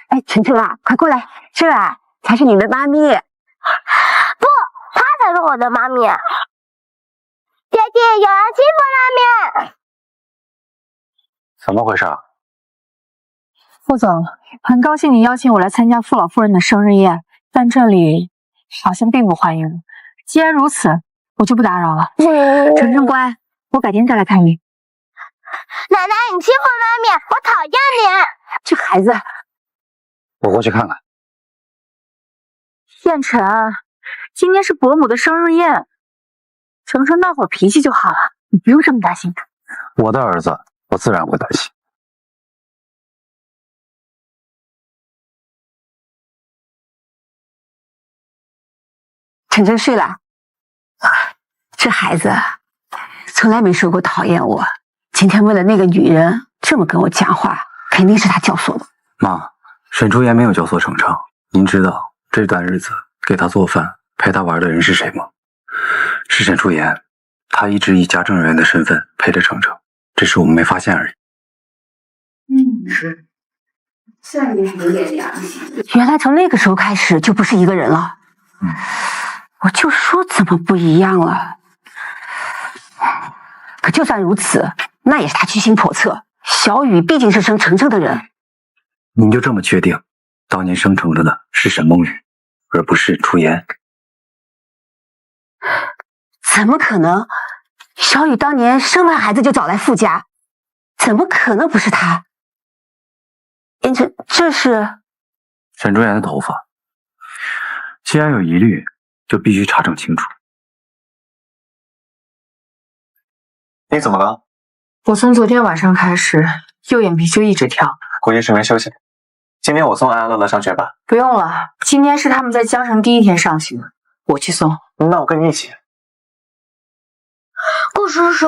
哎，晨晨啊，快过来，这才是你的妈咪。不，她才是我的妈咪。姐姐，有人欺负妈咪！怎么回事？傅总，很高兴你邀请我来参加傅老夫人的生日宴，但这里好像并不欢迎我。既然如此，我就不打扰了。晨晨乖，我改天再来看你。奶奶，你欺负妈咪，我讨厌你！这孩子，我过去看看。燕晨，今天是伯母的生日宴，程程闹会儿脾气就好了，你不用这么担心他。我的儿子，我自然会担心。晨晨睡了。这孩子从来没说过讨厌我，今天为了那个女人这么跟我讲话，肯定是他教唆的。妈，沈初言没有教唆程程。您知道这段日子给他做饭、陪他玩的人是谁吗？是沈初言，他一直以家政人员的身份陪着程程，只是我们没发现而已。是，这也有点良心。原来从那个时候开始就不是一个人了。我就说怎么不一样了。可就算如此，那也是他居心叵测。小雨毕竟是生程程的人。您就这么确定，当年生程程的是沈梦雨，而不是初言？怎么可能？小雨当年生完孩子就找来傅家，怎么可能不是他？这是沈初言的头发。既然有疑虑，就必须查证清楚。你怎么了？我从昨天晚上开始，右眼皮就一直跳，估计是没休息。今天我送安安乐乐上学吧。不用了，今天是他们在江城第一天上学，我去送。那我跟你一起。顾叔叔，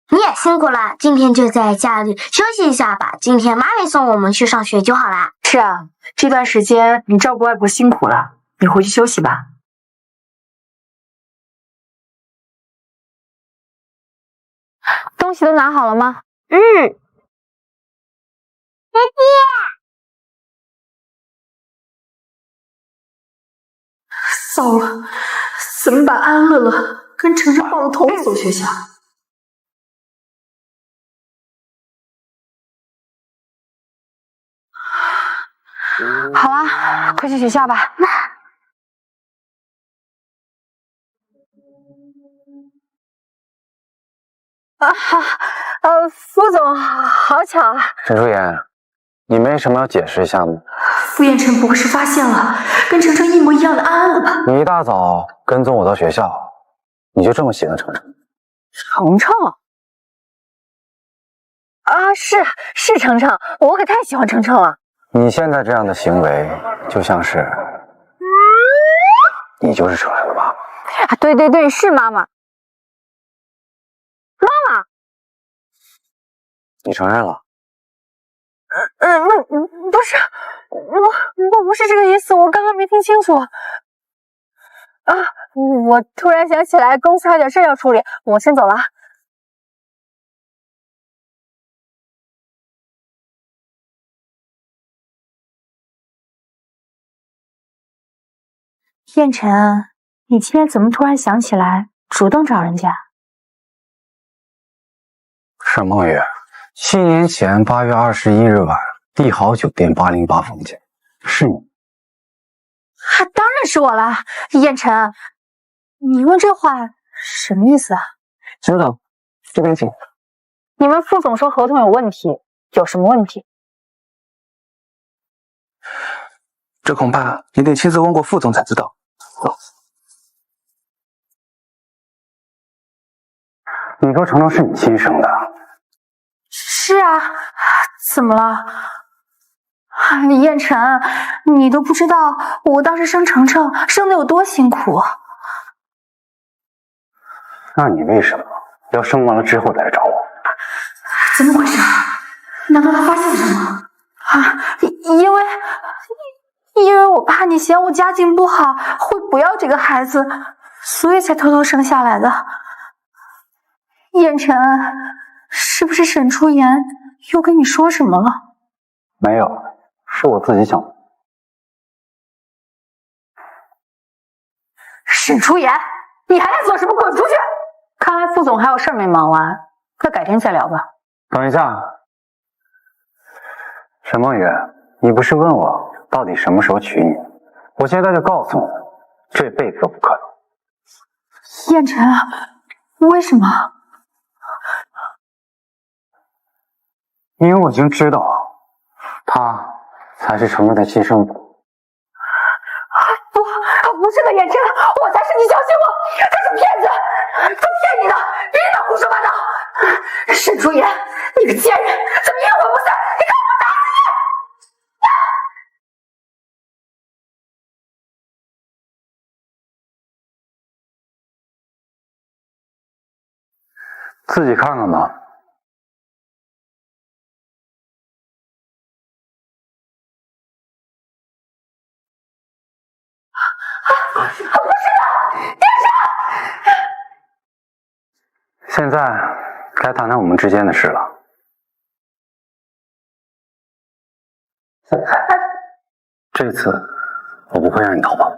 你也辛苦了，今天就在家里休息一下吧。今天妈咪送我们去上学就好啦。是啊，这段时间你照顾外婆辛苦了，你回去休息吧。东西都拿好了吗？姐姐，糟了，怎么把安乐乐跟程程报了同一所学校？好了，快去学校吧。副总，好巧啊！沈舒言，你没什么要解释一下吗？傅彦辰不会是发现了跟程程一模一样的安安了吧？你一大早跟踪我到学校，你就这么喜欢程程？程程啊，是程程，我可太喜欢程程了。你现在这样的行为，就像是你就是程程的妈妈。啊，对，是妈妈。妈妈，你承认了？那不是我不是这个意思，我刚刚没听清楚。啊，我突然想起来公司还有点事要处理，我先走了。燕晨，你今天怎么突然想起来主动找人家？沈梦雨，7年前8月21日晚，帝豪酒店808房间，是你。当然是我了，燕晨，你问这话什么意思啊？知道，这边请。你们副总说合同有问题，有什么问题？这恐怕你得亲自问过副总才知道。走。你说程程是你亲生的？是啊，怎么了？燕晨，你都不知道我当时生程程生的有多辛苦。那你为什么要生完了之后再来找我？怎么回事？难道他发现了什么？因为我怕你嫌我家境不好，会不要这个孩子，所以才偷偷生下来的。燕晨，是不是沈初言又跟你说什么了？没有，是我自己想的。沈初言，你还在做什么？滚出去！看来副总还有事没忙完，快改天再聊吧。等一下，沈梦雨，你不是问我到底什么时候娶你？我现在就告诉你，这辈子都不可能。燕晨，为什么？因为我已经知道，他才是程程的亲生母。不是的，燕晨，我才是，你相信我，他是骗子，他骗你的，别老胡说八道。沈初言，你个贱人，怎么阴魂不散？你看我打死你！自己看看吧。不是的，燕晨！现在该谈谈我们之间的事了。这次我不会让你逃跑。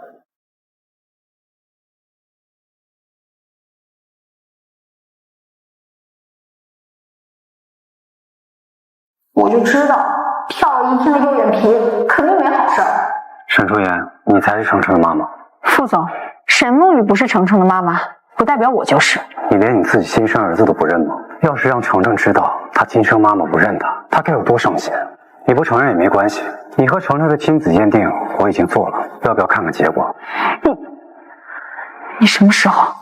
我就知道，跳了一天的右眼皮肯定没好事儿。沈初言，你才是程程的妈妈。副总，沈梦雨不是程程的妈妈，不代表我就是。你连你自己亲生儿子都不认吗？要是让程程知道他亲生妈妈不认他，他该有多伤心。你不承认也没关系，你和程程的亲子鉴定我已经做了，要不要看看结果？你什么时候？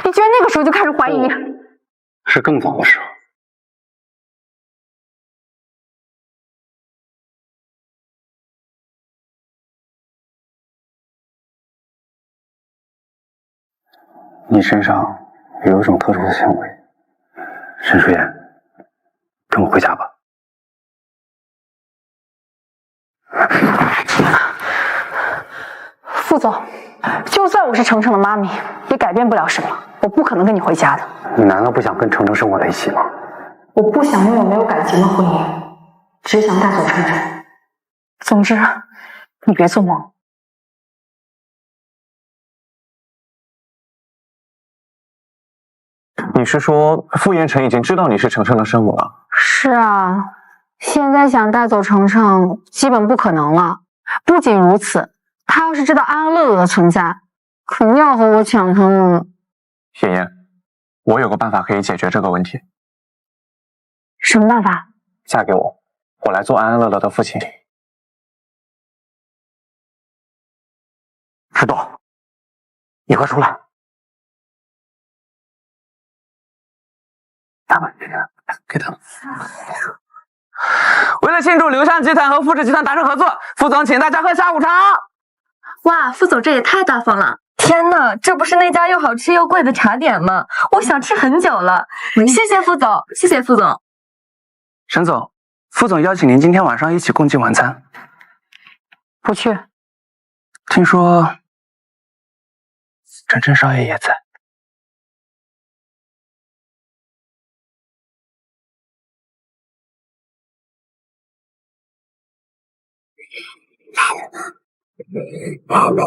你居然那个时候就开始怀疑？是更早的时候。你身上有一种特殊的香味，沈舒言，跟我回家吧。副总，就算我是程程的妈咪，也改变不了什么。我不可能跟你回家的。你难道不想跟程程生活在一起吗？我不想拥有没有感情的婚姻，只想带走程程。总之，你别做梦。你你是说傅彦辰已经知道你是程程的生母了？是啊，现在想带走程程基本不可能了。不仅如此，他要是知道安安乐乐的存在，肯定要和我抢他们。妍妍，我有个办法可以解决这个问题。什么办法？嫁给我，我来做安安乐乐的父亲。石头，你快出来！给他们。为了庆祝刘尚集团和富士集团达成合作，副总请大家喝下午茶。哇，副总这也太大方了！天哪，这不是那家又好吃又贵的茶点吗？我想吃很久了。谢谢副总，谢谢副总。沈总，副总邀请您今天晚上一起共进晚餐。不去。听说程程少爷也在。来了，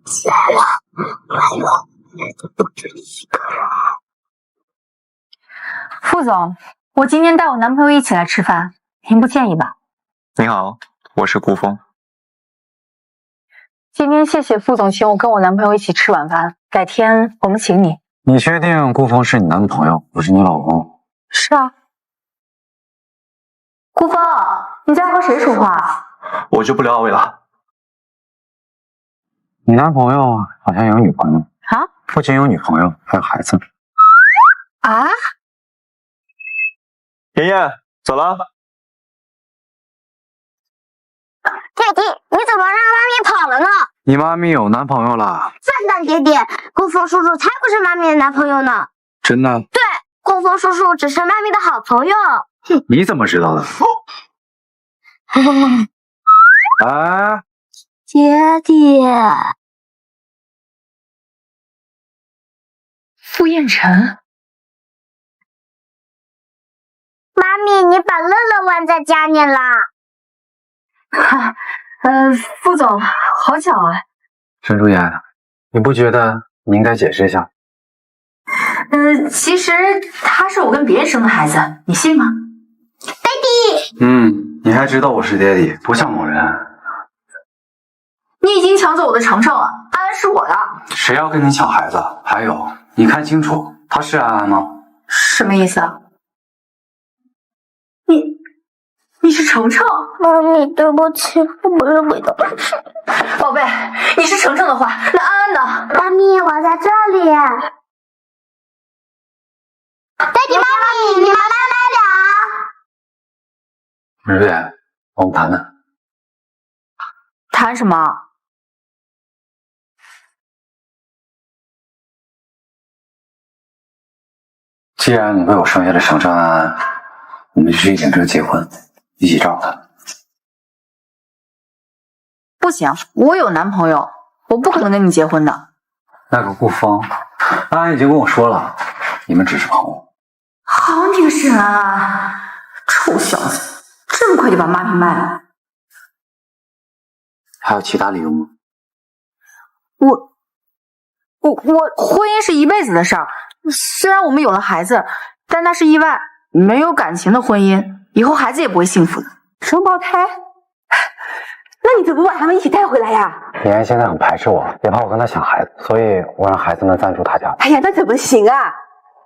起来了，来了，不止你一个人。副总，我今天带我男朋友一起来吃饭，您不介意吧？你好，我是顾峰。今天谢谢副总请我跟我男朋友一起吃晚饭，改天我们请你。你确定顾峰是你男朋友，不是你老公？是啊。顾峰，你在和谁说话？我就不聊阿伟了。你男朋友好像有女朋友啊？不仅有女朋友，还有孩子。啊？妍妍，走了。爹地，你怎么让妈咪跑了呢？你妈咪有男朋友了。笨蛋爹爹，顾峰叔叔才不是妈咪的男朋友呢。真的？对，顾峰叔叔只是妈咪的好朋友。哼，你怎么知道的？哎，爹爹，傅彦辰，妈咪，你把乐乐忘在家里啦？副总，好巧啊。沈主演，你不觉得你应该解释一下？其实他是我跟别人生的孩子，你信吗？爹地，你还知道我是爹地，不像某人。你已经抢走我的程程了，安安是我的。谁要跟你抢孩子？还有，你看清楚，他是安安吗？什么意思啊？你是程程？妈咪，对不起，我不是鬼的。宝贝，你是程程的话，那安安呢？妈咪，我在这里。爹地，妈咪，你们慢沈主演，我们谈谈。谈什么？既然你为我生下了程程安安，我们就去领证结婚，一起照他。不行，我有男朋友，我不可能跟你结婚的。那个顾峰，安安已经跟我说了，你们只是朋友。好你个沈安安，臭小子，这么快就把妈咪卖了？还有其他理由吗？我婚姻是一辈子的事儿，虽然我们有了孩子，但那是意外，没有感情的婚姻，以后孩子也不会幸福的。双胞胎？那你怎么不把他们一起带回来呀？妍妍现在很排斥我，也怕我跟她抢孩子，所以我让孩子们暂住她家。哎呀，那怎么行啊？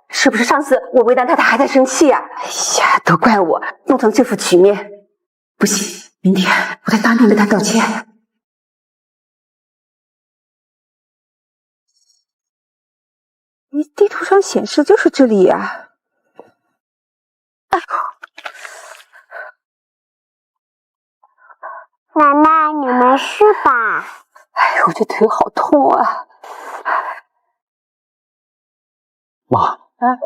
是不是上次我为难太太还在生气呀？哎呀，都怪我弄成这副局面。不行，明天我得当面跟他道歉。你地图上显示就是这里呀。哎呦！奶奶，你没事吧？哎呦，我这腿好痛啊！妈，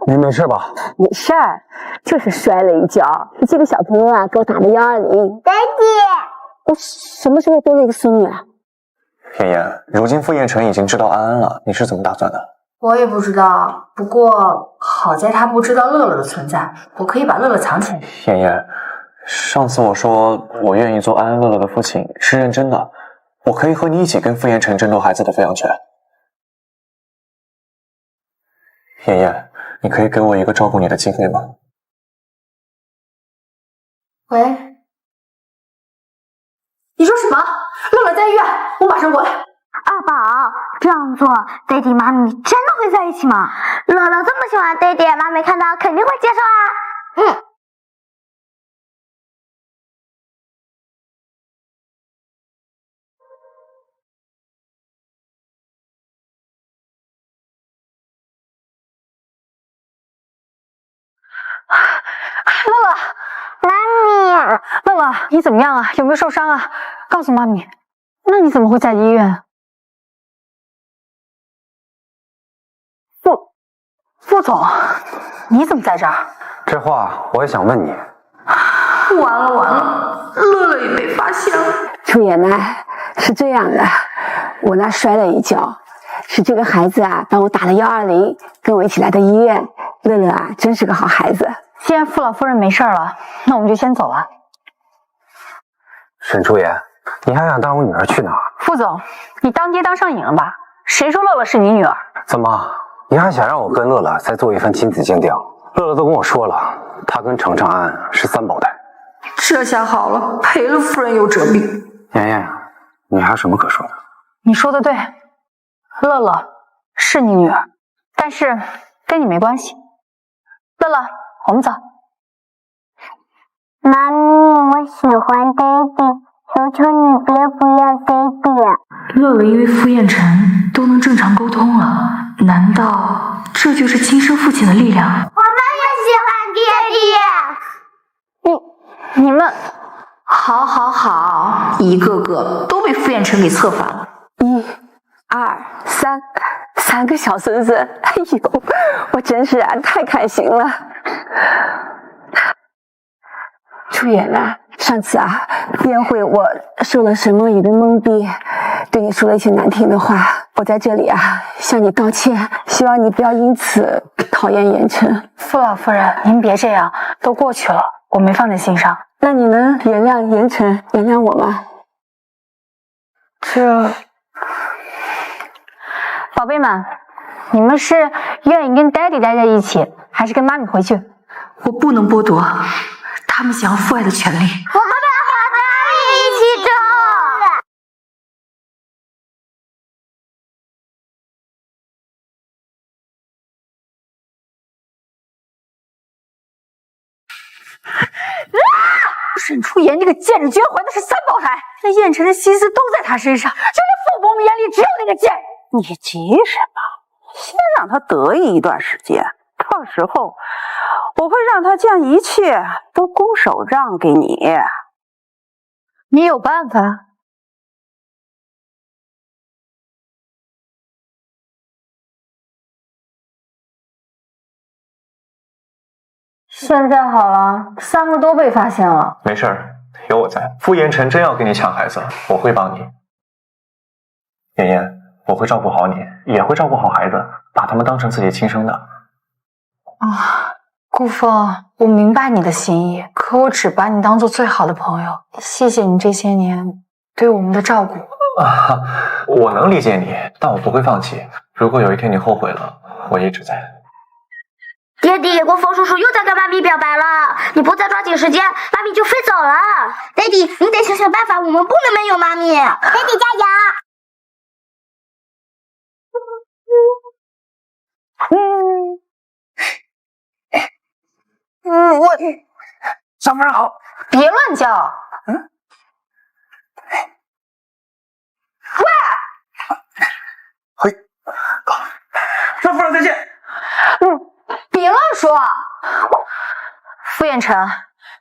您没事吧？没事儿，就是摔了一跤。这个小朋友啊，给我打的120。爹地，我什么时候多了一个孙女啊？妍妍，如今傅彦辰已经知道安安了，你是怎么打算的？我也不知道，不过好在他不知道乐乐的存在，我可以把乐乐藏起来。妍妍，上次我说我愿意做安安乐乐的父亲是认真的，我可以和你一起跟傅彦辰争夺孩子的抚养权。妍妍，你可以给我一个照顾你的机会吗？喂，你说什么？乐乐在医院，我马上过来。二宝，这样做，爹地妈咪真的会在一起吗？乐乐这么喜欢爹地，妈咪看到肯定会接受啊。乐乐，妈咪，乐乐，你怎么样啊？有没有受伤啊？告诉妈咪。那你怎么会在医院？副总，你怎么在这儿？这话我也想问你。完了，乐乐也被发现了。初言呢，是这样的，我那摔了一跤，是这个孩子啊帮我打了120，跟我一起来的医院。乐乐啊，真是个好孩子。既然傅老夫人没事了，那我们就先走了。沈初言，你还想当我女儿去哪儿？副总，你当爹当上瘾了吧？谁说乐乐是你女儿？怎么，你还想让我跟乐乐再做一番亲子鉴定？乐乐都跟我说了，他跟程程安是3胞胎。这下好了，赔了夫人又折兵。妍妍，你还有什么可说的？你说的对，乐乐是你女儿，但是跟你没关系。乐乐，我们走。妈咪，我喜欢爹地，求求你别不要爹地。乐乐因为傅彦辰都能正常沟通了，难道这就是亲生父亲的力量？我们也喜欢爹地。你们，好，一个个都被傅彦辰给策反了。1、2、3个小孙子，哎呦，我真是啊太开心了。初言啊，上次啊宴会我受了沈梦雨的蒙蔽，对你说了一些难听的话，我在这里啊向你道歉，希望你不要因此讨厌言晨。傅老夫人，您别这样，都过去了，我没放在心上。那你能原谅言晨，原谅我吗？宝贝们，你们是愿意跟 Daddy 待在一起，还是跟妈咪回去？我不能剥夺他们想要父爱的权利。我们跟妈咪一起走。沈初言这个贱人居然怀的是3胞胎，那燕晨的心思都在他身上，就连父伯母眼里只有那个贱人。你急什么？先让他得意一段时间，到时候我会让他将一切都拱手让给你。你有办法？现在好了，3个都被发现了。没事儿，有我在。傅彦辰真要跟你抢孩子，我会帮你。妍妍，我会照顾好你，也会照顾好孩子，把他们当成自己亲生的。啊，顾风，我明白你的心意，可我只把你当做最好的朋友。谢谢你这些年对我们的照顾。啊，我能理解你，但我不会放弃。如果有一天你后悔了，我一直在。爹地，国风叔叔又在跟妈咪表白了，你不再抓紧时间，妈咪就飞走了。爹地，你得想想办法，我们不能没有妈咪。爹地加油！我上班好，别乱叫。嘿，少夫人再见。别乱说。傅彦辰，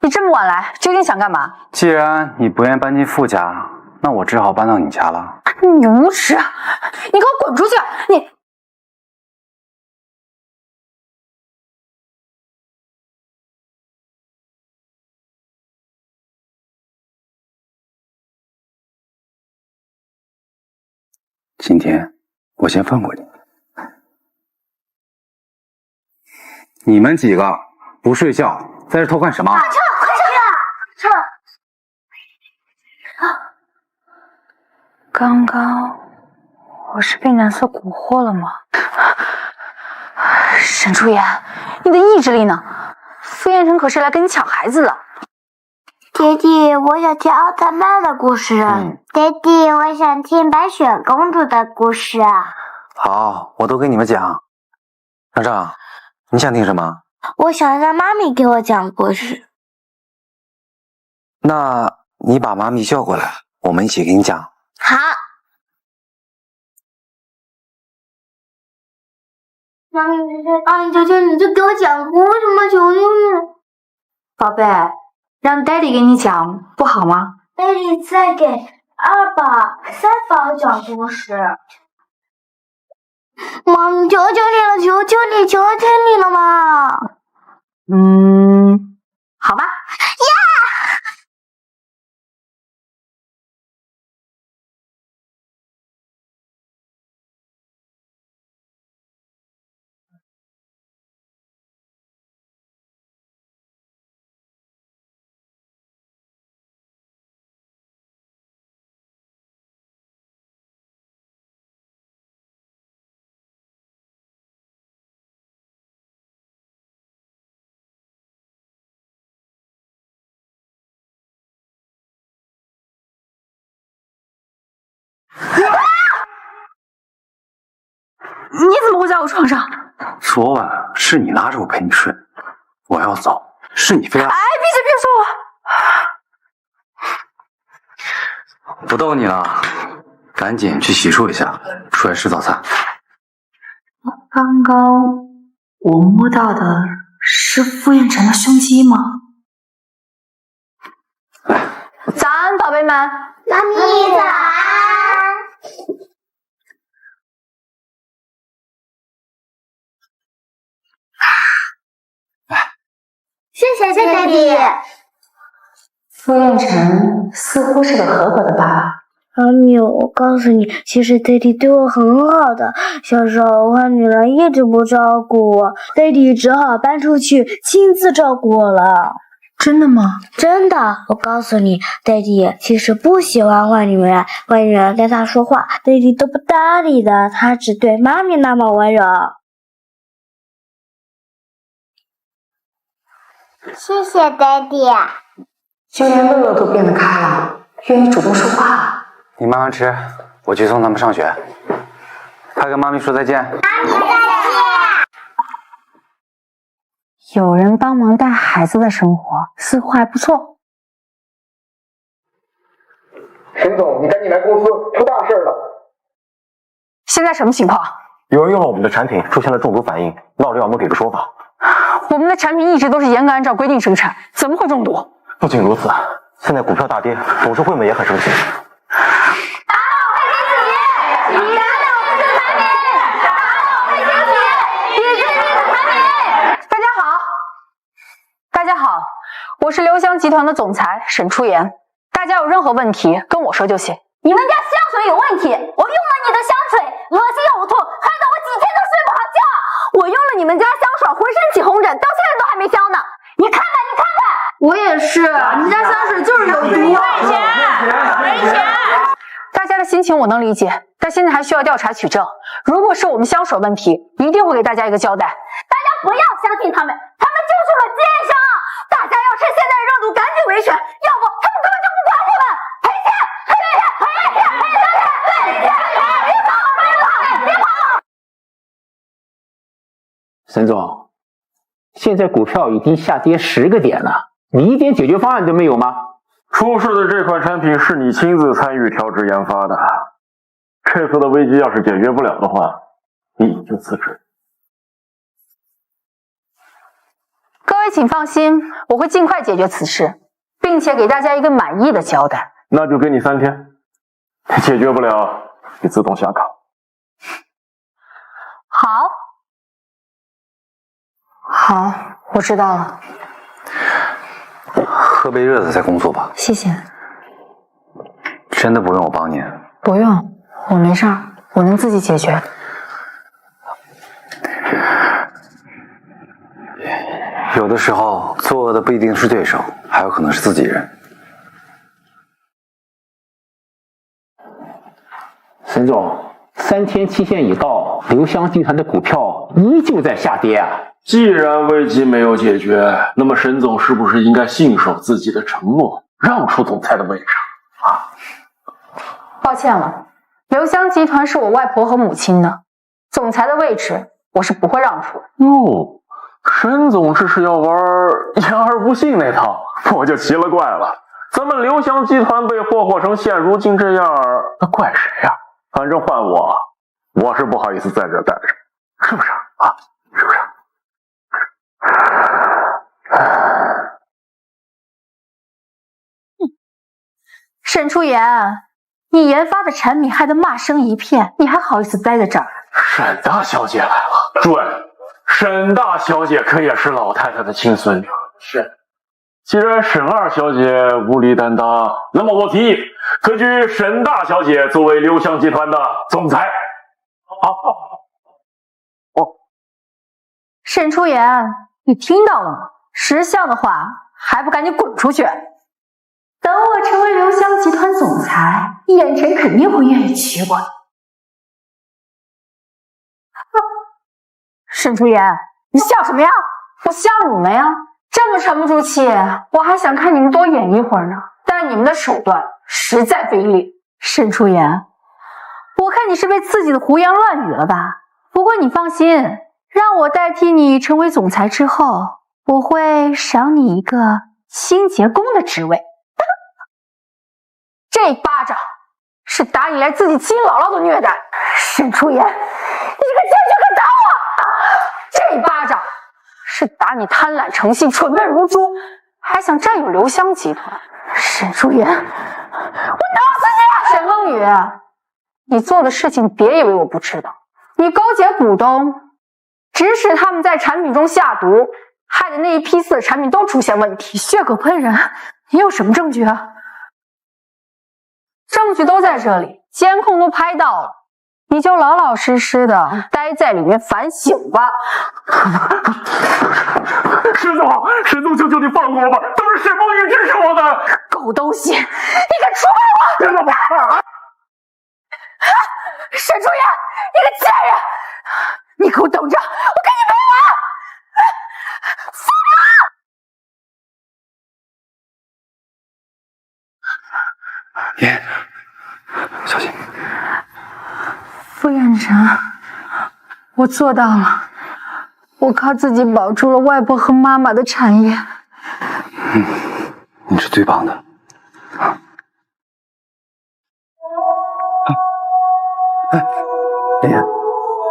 你这么晚来，究竟想干嘛？既然你不愿搬进傅家，那我只好搬到你家了。你无耻！你给我滚出去！你。今天我先放过你。你们几个不睡觉，在这偷看什么？快撤！刚刚我是被蓝色蛊惑了吗？沈初言，你的意志力呢？傅彦辰可是来跟你抢孩子的。爹地，我想听奥特曼的故事。爹地，我想听白雪公主的故事。好，我都给你们讲。让让，你想听什么？我想让妈咪给我讲故事。那你把妈咪叫过来，我们一起给你讲。好。妈咪，求求你就给我讲故事嘛，求求你。宝贝，让 Daddy 给你讲不好吗？ Daddy 再给2宝、3宝讲故事。妈咪，求求你了，求求你，求求你了嘛！好吧。你怎么会在我床上？昨晚是你拉着我陪你睡，我要走，是你非要……哎，闭嘴，别说我！不逗你了，赶紧去洗漱一下，出来吃早餐。刚刚我摸到的是傅彦辰的胸肌吗？早安，宝贝们。妈咪早安。谢谢爹地。傅彦辰似乎是个合格的爸爸。妈咪，我告诉你，其实爹地对我很好的。小时候坏女人一直不照顾我，爹地只好搬出去亲自照顾我了。真的吗？真的，我告诉你，爹地其实不喜欢坏女人，坏女人跟他说话，爹地都不搭理的，他只对妈咪那么温柔。谢谢爹地。就连乐乐都变得开朗，愿意主动说话。你慢慢吃，我去送他们上学。快跟妈咪说再见。妈咪再见。有人帮忙带孩子的生活似乎还不错。沈总，你赶紧来公司，出大事了！现在什么情况？有人用了我们的产品，出现了中毒反应，闹着要我们给个说法。我们的产品一直都是严格按照规定生产，怎么会中毒？不仅如此，现在股票大跌，董事会们也很生气。大家好，我是留香集团的总裁沈初言。大家有任何问题跟我说就行。你们家香水有问题，我用了你的香水，恶心呕吐，害得我几天都睡不好觉。我用了你们家香水，浑身起红疹，到现在都还没消呢。你看看，你看看，我也是，你家香水就是有毒。没钱。大家的心情我能理解，但现在还需要调查取证。如果是我们香水问题，一定会给大家一个交代。大家不要相信他们，他们就是个奸商。大家要趁现在的热度赶紧维权，要不他们根本就不管我们。赔钱，赔钱，赔钱，赔钱，赔钱，别跑，别跑，别跑！沈总，现在股票已经下跌10个点了，你一点解决方案都没有吗？出事的这款产品是你亲自参与调制研发的，这次的危机要是解决不了的话，你就辞职。各位请放心，我会尽快解决此事，并且给大家一个满意的交代。那就给你3天，解决不了，你自动下岗。好，我知道了。喝杯热的再工作吧。谢谢。真的不用我帮你？不用，我没事儿，我能自己解决。有的时候，作恶的不一定是对手，还有可能是自己人。沈总，3天期限已到，留香集团的股票依旧在下跌啊！既然危机没有解决，那么沈总是不是应该信守自己的承诺，让出总裁的位置啊？抱歉了，刘湘集团是我外婆和母亲的，总裁的位置我是不会让出的。哟，沈总这是要玩言而不信那套，我就奇了怪了。咱们刘湘集团被霍霍成现如今这样，那怪谁呀？反正换我，我是不好意思在这待着，是不是啊？是不是？沈初言，你研发的产品害得骂声一片，你还好意思待在这儿？沈大小姐来了，对，沈大小姐可也是老太太的亲孙女。是，既然沈二小姐无力担当，那么我提议推举沈大小姐作为刘湘集团的总裁。沈初言，你听到了吗？识相的话，还不赶紧滚出去！等我成为刘湘集团总裁，燕晨肯定会愿意娶我的。沈初言，你笑什么呀？我笑你们呀？这么沉不住气，我还想看你们多演一会儿呢。但你们的手段实在卑劣。沈初言，我看你是被刺激的胡言乱语了吧？不过你放心，让我代替你成为总裁之后，我会赏你一个清洁工的职位。这一巴掌是打你来自己亲姥姥的虐待。沈初言，你可进去可打我！这一巴掌是打你贪婪成性、蠢笨如猪，还想占有刘湘集团。沈初言，我打死你！沈风雨，你做的事情别以为我不知道。你勾结股东，指使他们在产品中下毒，害得那一批次的产品都出现问题，血口喷人。你有什么证据啊？证据都在这里，监控都拍到了，你就老老实实的待在里面反省吧。沈总，求求你放过我吧！都是沈风雨指使我的。狗东西，你敢出卖我！沈初言，你个贱人！你给我等着，我跟你没完！放我！爷，小心！傅远成，我做到了，我靠自己保住了外婆和妈妈的产业。你是最棒的。莲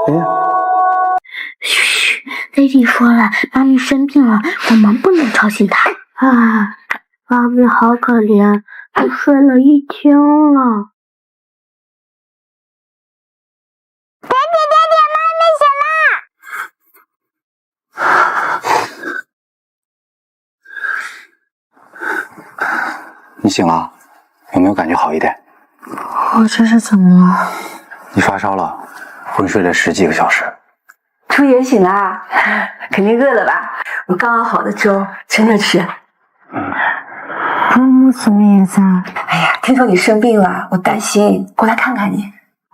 莲，嘘，爹地说了，妈咪生病了，我们不能吵醒她。啊，妈咪好可怜，都睡了一天了。爹，妈咪醒了！你醒了？有没有感觉好一点？我这是怎么了？你发烧了，昏睡了10几个小时。初言醒了，肯定饿了吧？我刚熬好的粥，趁热吃。伯母怎么也在？哎呀，听说你生病了，我担心，过来看看你。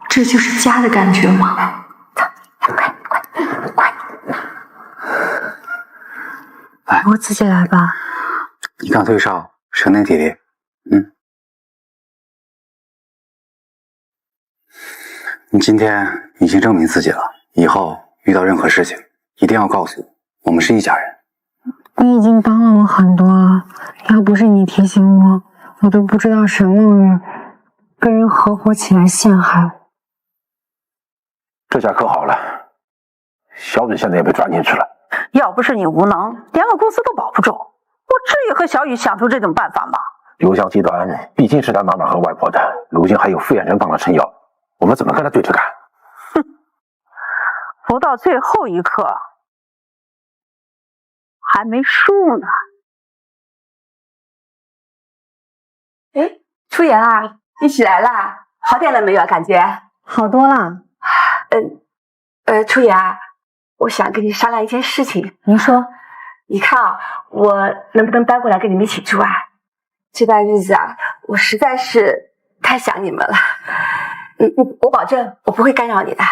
这就是家的感觉吗？快！来，我自己来吧。你刚退烧，身体体力。你今天已经证明自己了，以后遇到任何事情一定要告诉我们是一家人。你已经帮了我很多了，要不是你提醒我，我都不知道沈梦雨跟人合伙起来陷害我。这下可好了，小雨现在也被抓进去了。要不是你无能，连个公司都保不住，我至于和小雨想出这种办法吗？刘湘集团毕竟是他妈妈和外婆的，如今还有傅远人帮他撑腰，我们怎么跟他对着干？哼，不到最后一刻还没输呢。哎，初言啊，你起来啦？好点了没有？感觉好多了。初言啊，我想跟你商量一件事情。您说。你看啊，我能不能搬过来跟你们一起住啊？这段日子啊，我实在是太想你们了。我保证我不会干扰你的。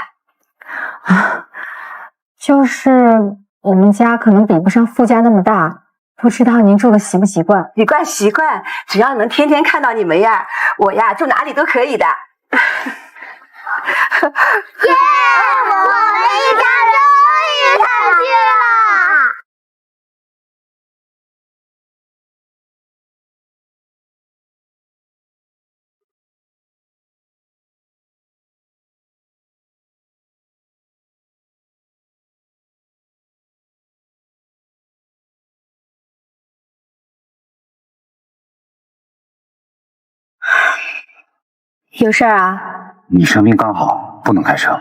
就是我们家可能比不上傅家那么大，不知道您住的习不习惯？习惯，只要能天天看到你们呀，我呀住哪里都可以的。耶！我们一家终于团聚了。有事儿啊？你生病刚好，不能开车，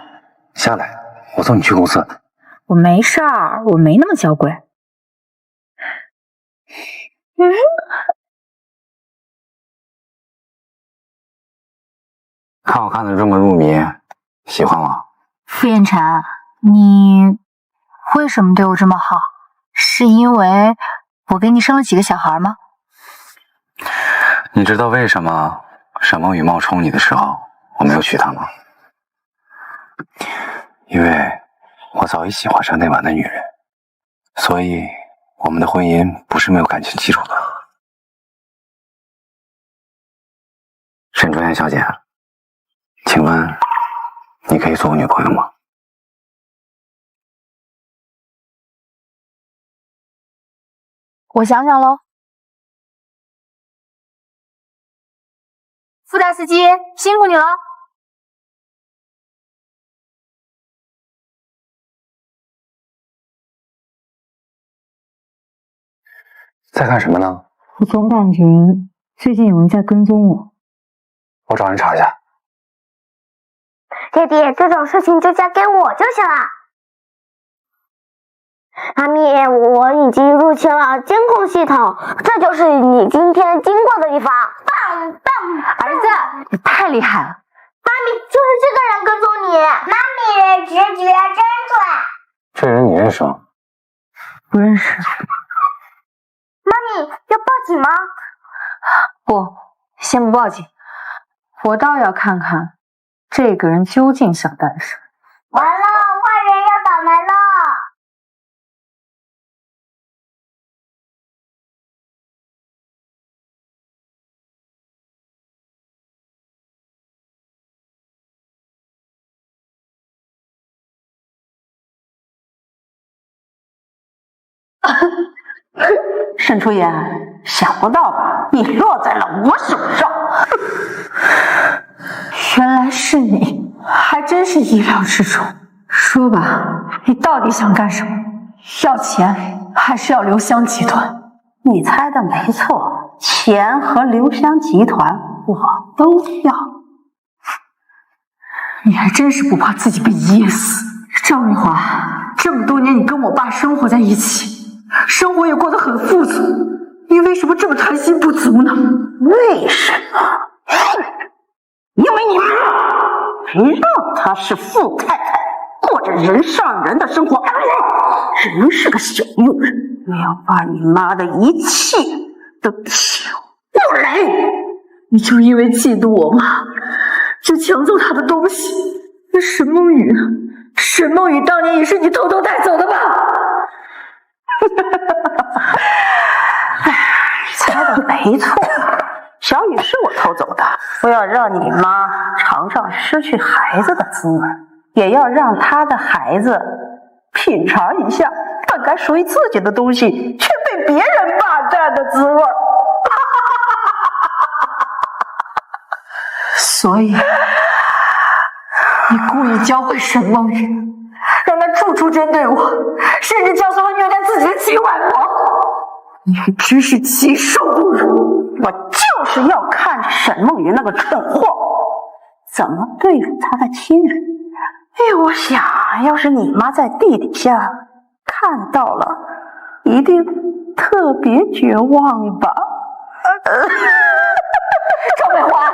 下来，我送你去公司。我没事儿，我没那么娇贵。看我看的这么入迷，喜欢我？傅燕晨，你为什么对我这么好？是因为我给你生了几个小孩吗？你知道为什么沈梦雨冒充你的时候，我没有娶她吗？因为我早已喜欢上那晚的女人，所以我们的婚姻不是没有感情基础的。沈卓妍小姐，请问你可以做我女朋友吗？我想想喽。傅大司机，辛苦你了。在干什么呢？我总感觉最近有人在跟踪我。我找人查一下。爹爹，这种事情就交给我就行了。妈咪，我已经入侵了监控系统，这就是你今天经过的地方。棒棒！儿子，你太厉害了！妈咪，就是这个人跟踪你。妈咪，直觉真准。这人你认识吗？不认识。妈咪，要报警吗？不，先不报警。我倒要看看这个人究竟想干什么。完了，坏人要倒霉了。沈初言，想不到吧？你落在了我手上。原来是你，还真是意料之中。说吧，你到底想干什么？要钱还是要留香集团？你猜的没错，钱和留香集团我都要。你还真是不怕自己被噎死。赵玉华，这么多年你跟我爸生活在一起，生活也过得很富足，你为什么这么贪心不足呢？为什么？因为你妈，谁让她是傅太太，过着人上人的生活，人是个小佣人，我要把你妈的一切都抢过来。你就因为嫉妒我妈，就抢走她的东西。那沈梦雨呢？沈梦雨当年也是你偷偷带走的吧？猜的没错，小雨是我偷走的。我要让你妈尝尝失去孩子的滋味，也要让她的孩子品尝一下本该属于自己的东西却被别人霸占的滋味。所以你故意教会沈梦雨，让她处处针对我，甚至教唆我虐待自己的亲外婆。你真是禽兽不如！我就是要看沈梦雨那个蠢货怎么对付他的亲人。我想要是你妈在地底下看到了，一定特别绝望吧。赵美华，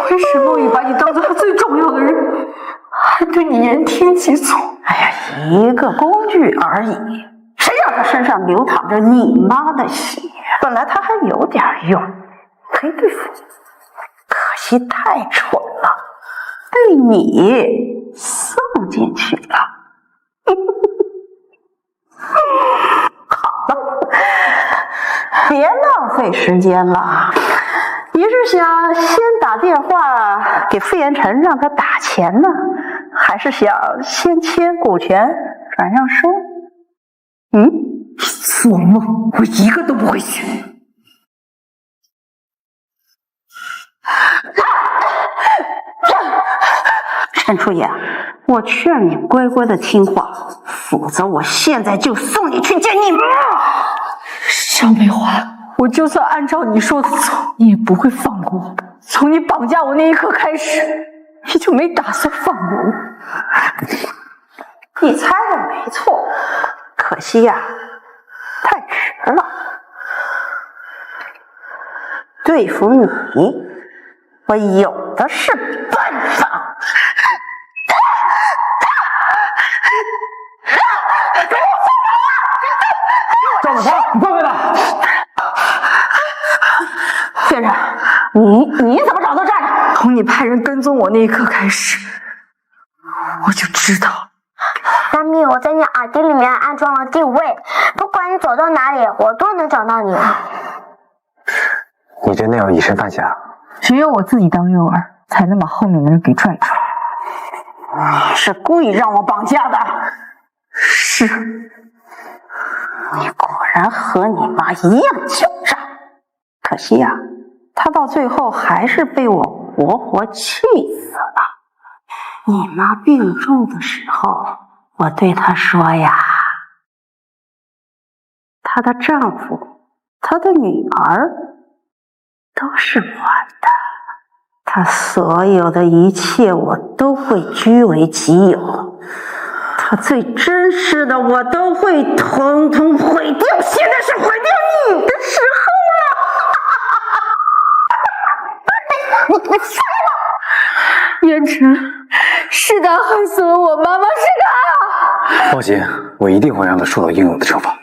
亏沈梦雨把你当做他最重要的人，还对你言听计从。一个工具而已，谁让他身上流淌着你妈的血？本来他还有点用，可以对付你，可惜太蠢了，被你送进去了。好了，别浪费时间了。你是想先打电话给傅彦辰让他打钱呢，还是想先签股权转让书？做梦，我一个都不会选。陈初言，我劝你乖乖的听话，否则我现在就送你去见你妈。邵美华，我就算按照你说的走，你也不会放过我。从你绑架我那一刻开始，你就没打算放过我。你猜的没错，可惜呀，太迟了。对付你，我有的是办法。赵美华，你放开他！先生，你怎么找到这儿的？从你派人跟踪我那一刻开始，我就知道。妈咪，我在你耳机里面安装了定位，不管你走到哪里，我都能找到你。你真的要以身犯险？只有我自己当诱饵，才能把后面的人给拽住。你是故意让我绑架的？是。你果然和你妈一样狡诈，可惜呀，她到最后还是被我活活气死了。你妈病重的时候，我对她说呀，她的丈夫，她的女儿，都是我的，她所有的一切我都会据为己有。他最真实的我都会统统毁掉，现在是毁掉你的时候了！你疯了！燕晨，是他害死了我妈妈，是他！放心，我一定会让他受到应有的惩罚。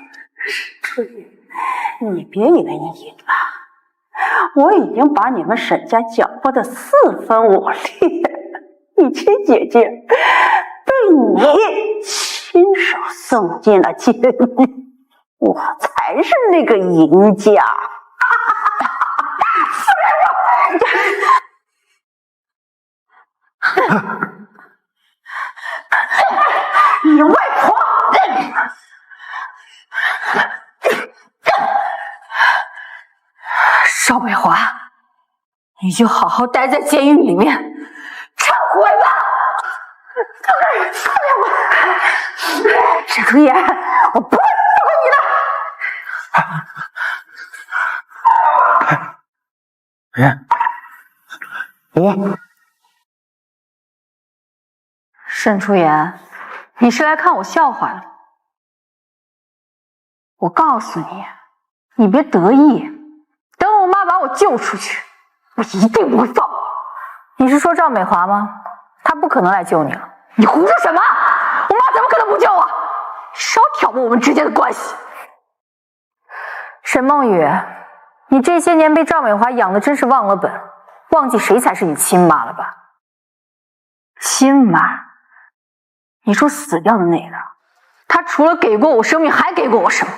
春雨，你别以为你赢了，我已经把你们沈家搅和的4分5裂，你亲姐姐被你亲手送进了监狱，我才是那个赢家。你外婆！邵美华，你就好好待在监狱里面，忏悔吧！沈初言，我不会放过你的。别，沈初言，你是来看我笑话的？我告诉你，你别得意，等我妈把我救出去，我一定不会放过。你是说赵美华吗？她不可能来救你了。你胡说什么？我妈怎么可能不救我？少挑拨我们之间的关系。沈梦雨，你这些年被赵美华养的真是忘了本，忘记谁才是你亲妈了吧？亲妈？你说死掉的那个，她除了给过我生命，还给过我什么？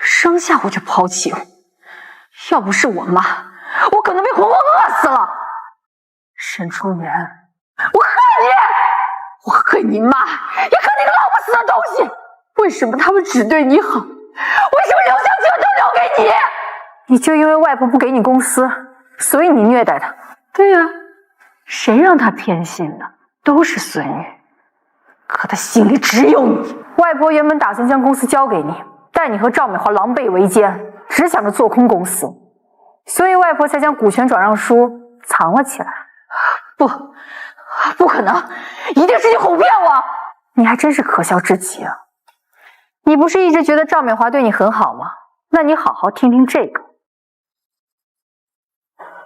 生下我就抛弃我，要不是我妈，我可能被活活饿死了。沈初言，我恨你！我恨你妈，也恨那个老不死的东西！为什么他们只对你好？为什么刘香全都留给你？你就因为外婆不给你公司，所以你虐待她？对呀，谁让她偏心的？都是孙女，可她心里只有你。外婆原本打算将公司交给你，但你和赵美华狼狈为奸，只想着做空公司，所以外婆才将股权转让书藏了起来。不可能，一定是你哄骗我！你还真是可笑至极啊！你不是一直觉得赵美华对你很好吗？那你好好听听这个。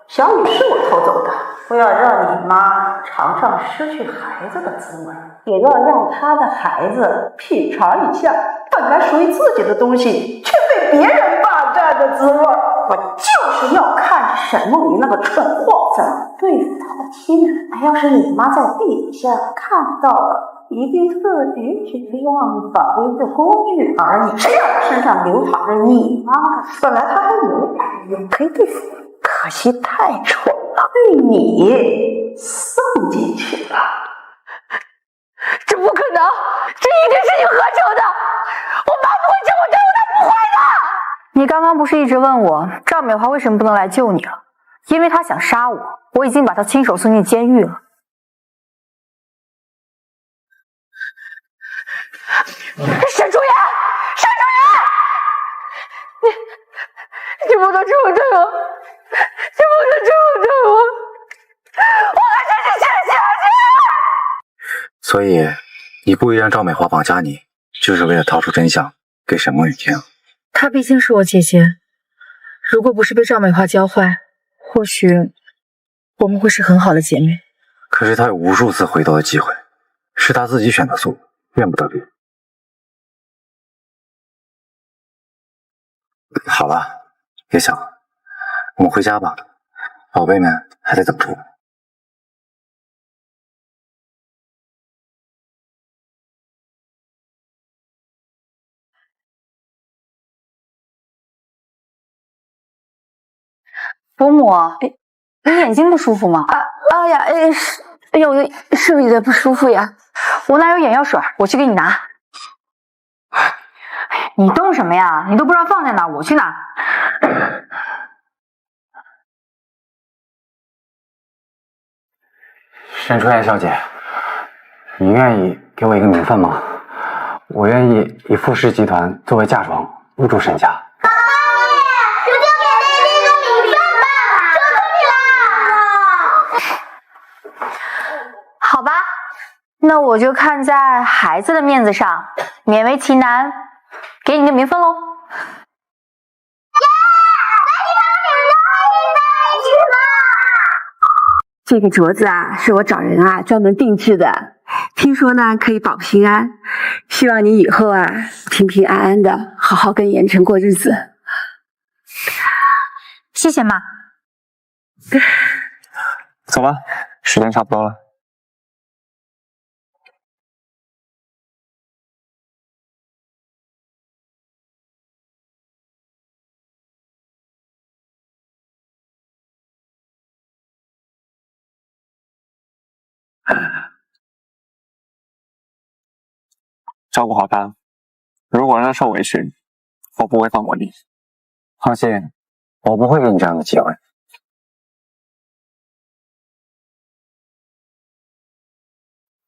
小雨是我偷走的，我要让你妈尝尝失去孩子的滋味，也要让她的孩子品尝一下本来属于自己的东西却被别人霸占的滋味。我就是要看着沈梦雨那个蠢货怎么对付她的亲人。要是你妈在地底下看到了，一定自己只是用保卫的工具而已。谁让身上流淌着你吗？本来他还有点用，可以对付，可惜太蠢了，被你送进去了。这不可能，这一定是你合成的！我妈不会这么对我，她不会的！你刚刚不是一直问我赵美华为什么不能来救你了？因为她想杀我，我已经把她亲手送进监狱了。沈楚言，沈楚言，你不能这么对我，你不能这么对我，我还真是谢谢你。所以，你故意让赵美华绑架你，就是为了掏出真相给沈梦雨听。她毕竟是我姐姐，如果不是被赵美华教坏，或许我们会是很好的姐妹。可是她有无数次回头的机会，是她自己选择错误，怨不得别人。好了，别想了，我们回家吧，宝贝们还在等着我。伯母，你眼睛不舒服吗？是有点不舒服呀。我那有眼药水，我去给你拿。你动什么呀？你都不知道放在哪，我去拿。沈初言小姐，你愿意给我一个名分吗？我愿意以傅氏集团作为嫁妆入住沈家。好吧，那我就看在孩子的面子上，勉为其难，给你个名分喽。这个镯子啊，是我找人啊专门定制的，听说呢可以保平安，希望你以后啊平平安安的，好好跟严晨过日子。谢谢妈。走吧，时间差不多了。照顾好他，如果让他受委屈，我不会放过你。放心，我不会给你这样的机会。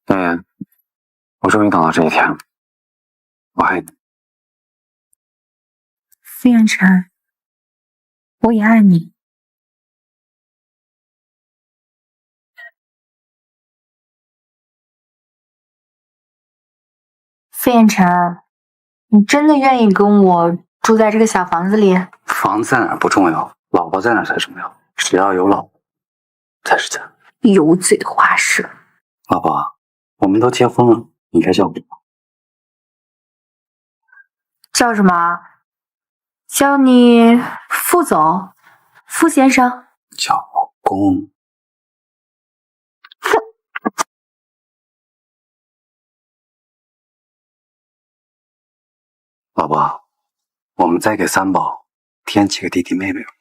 妍妍，我终于等到这一天了，我爱你。傅彦辰，我也爱你。傅彦辰，你真的愿意跟我住在这个小房子里？房子在哪不重要，老婆在哪才重要。只要有老婆才是家。油嘴滑舌。老婆，我们都结婚了，你该叫我。叫什么？叫你傅总、傅先生。叫老公。老婆，我们再给三宝添几个弟弟妹妹吧。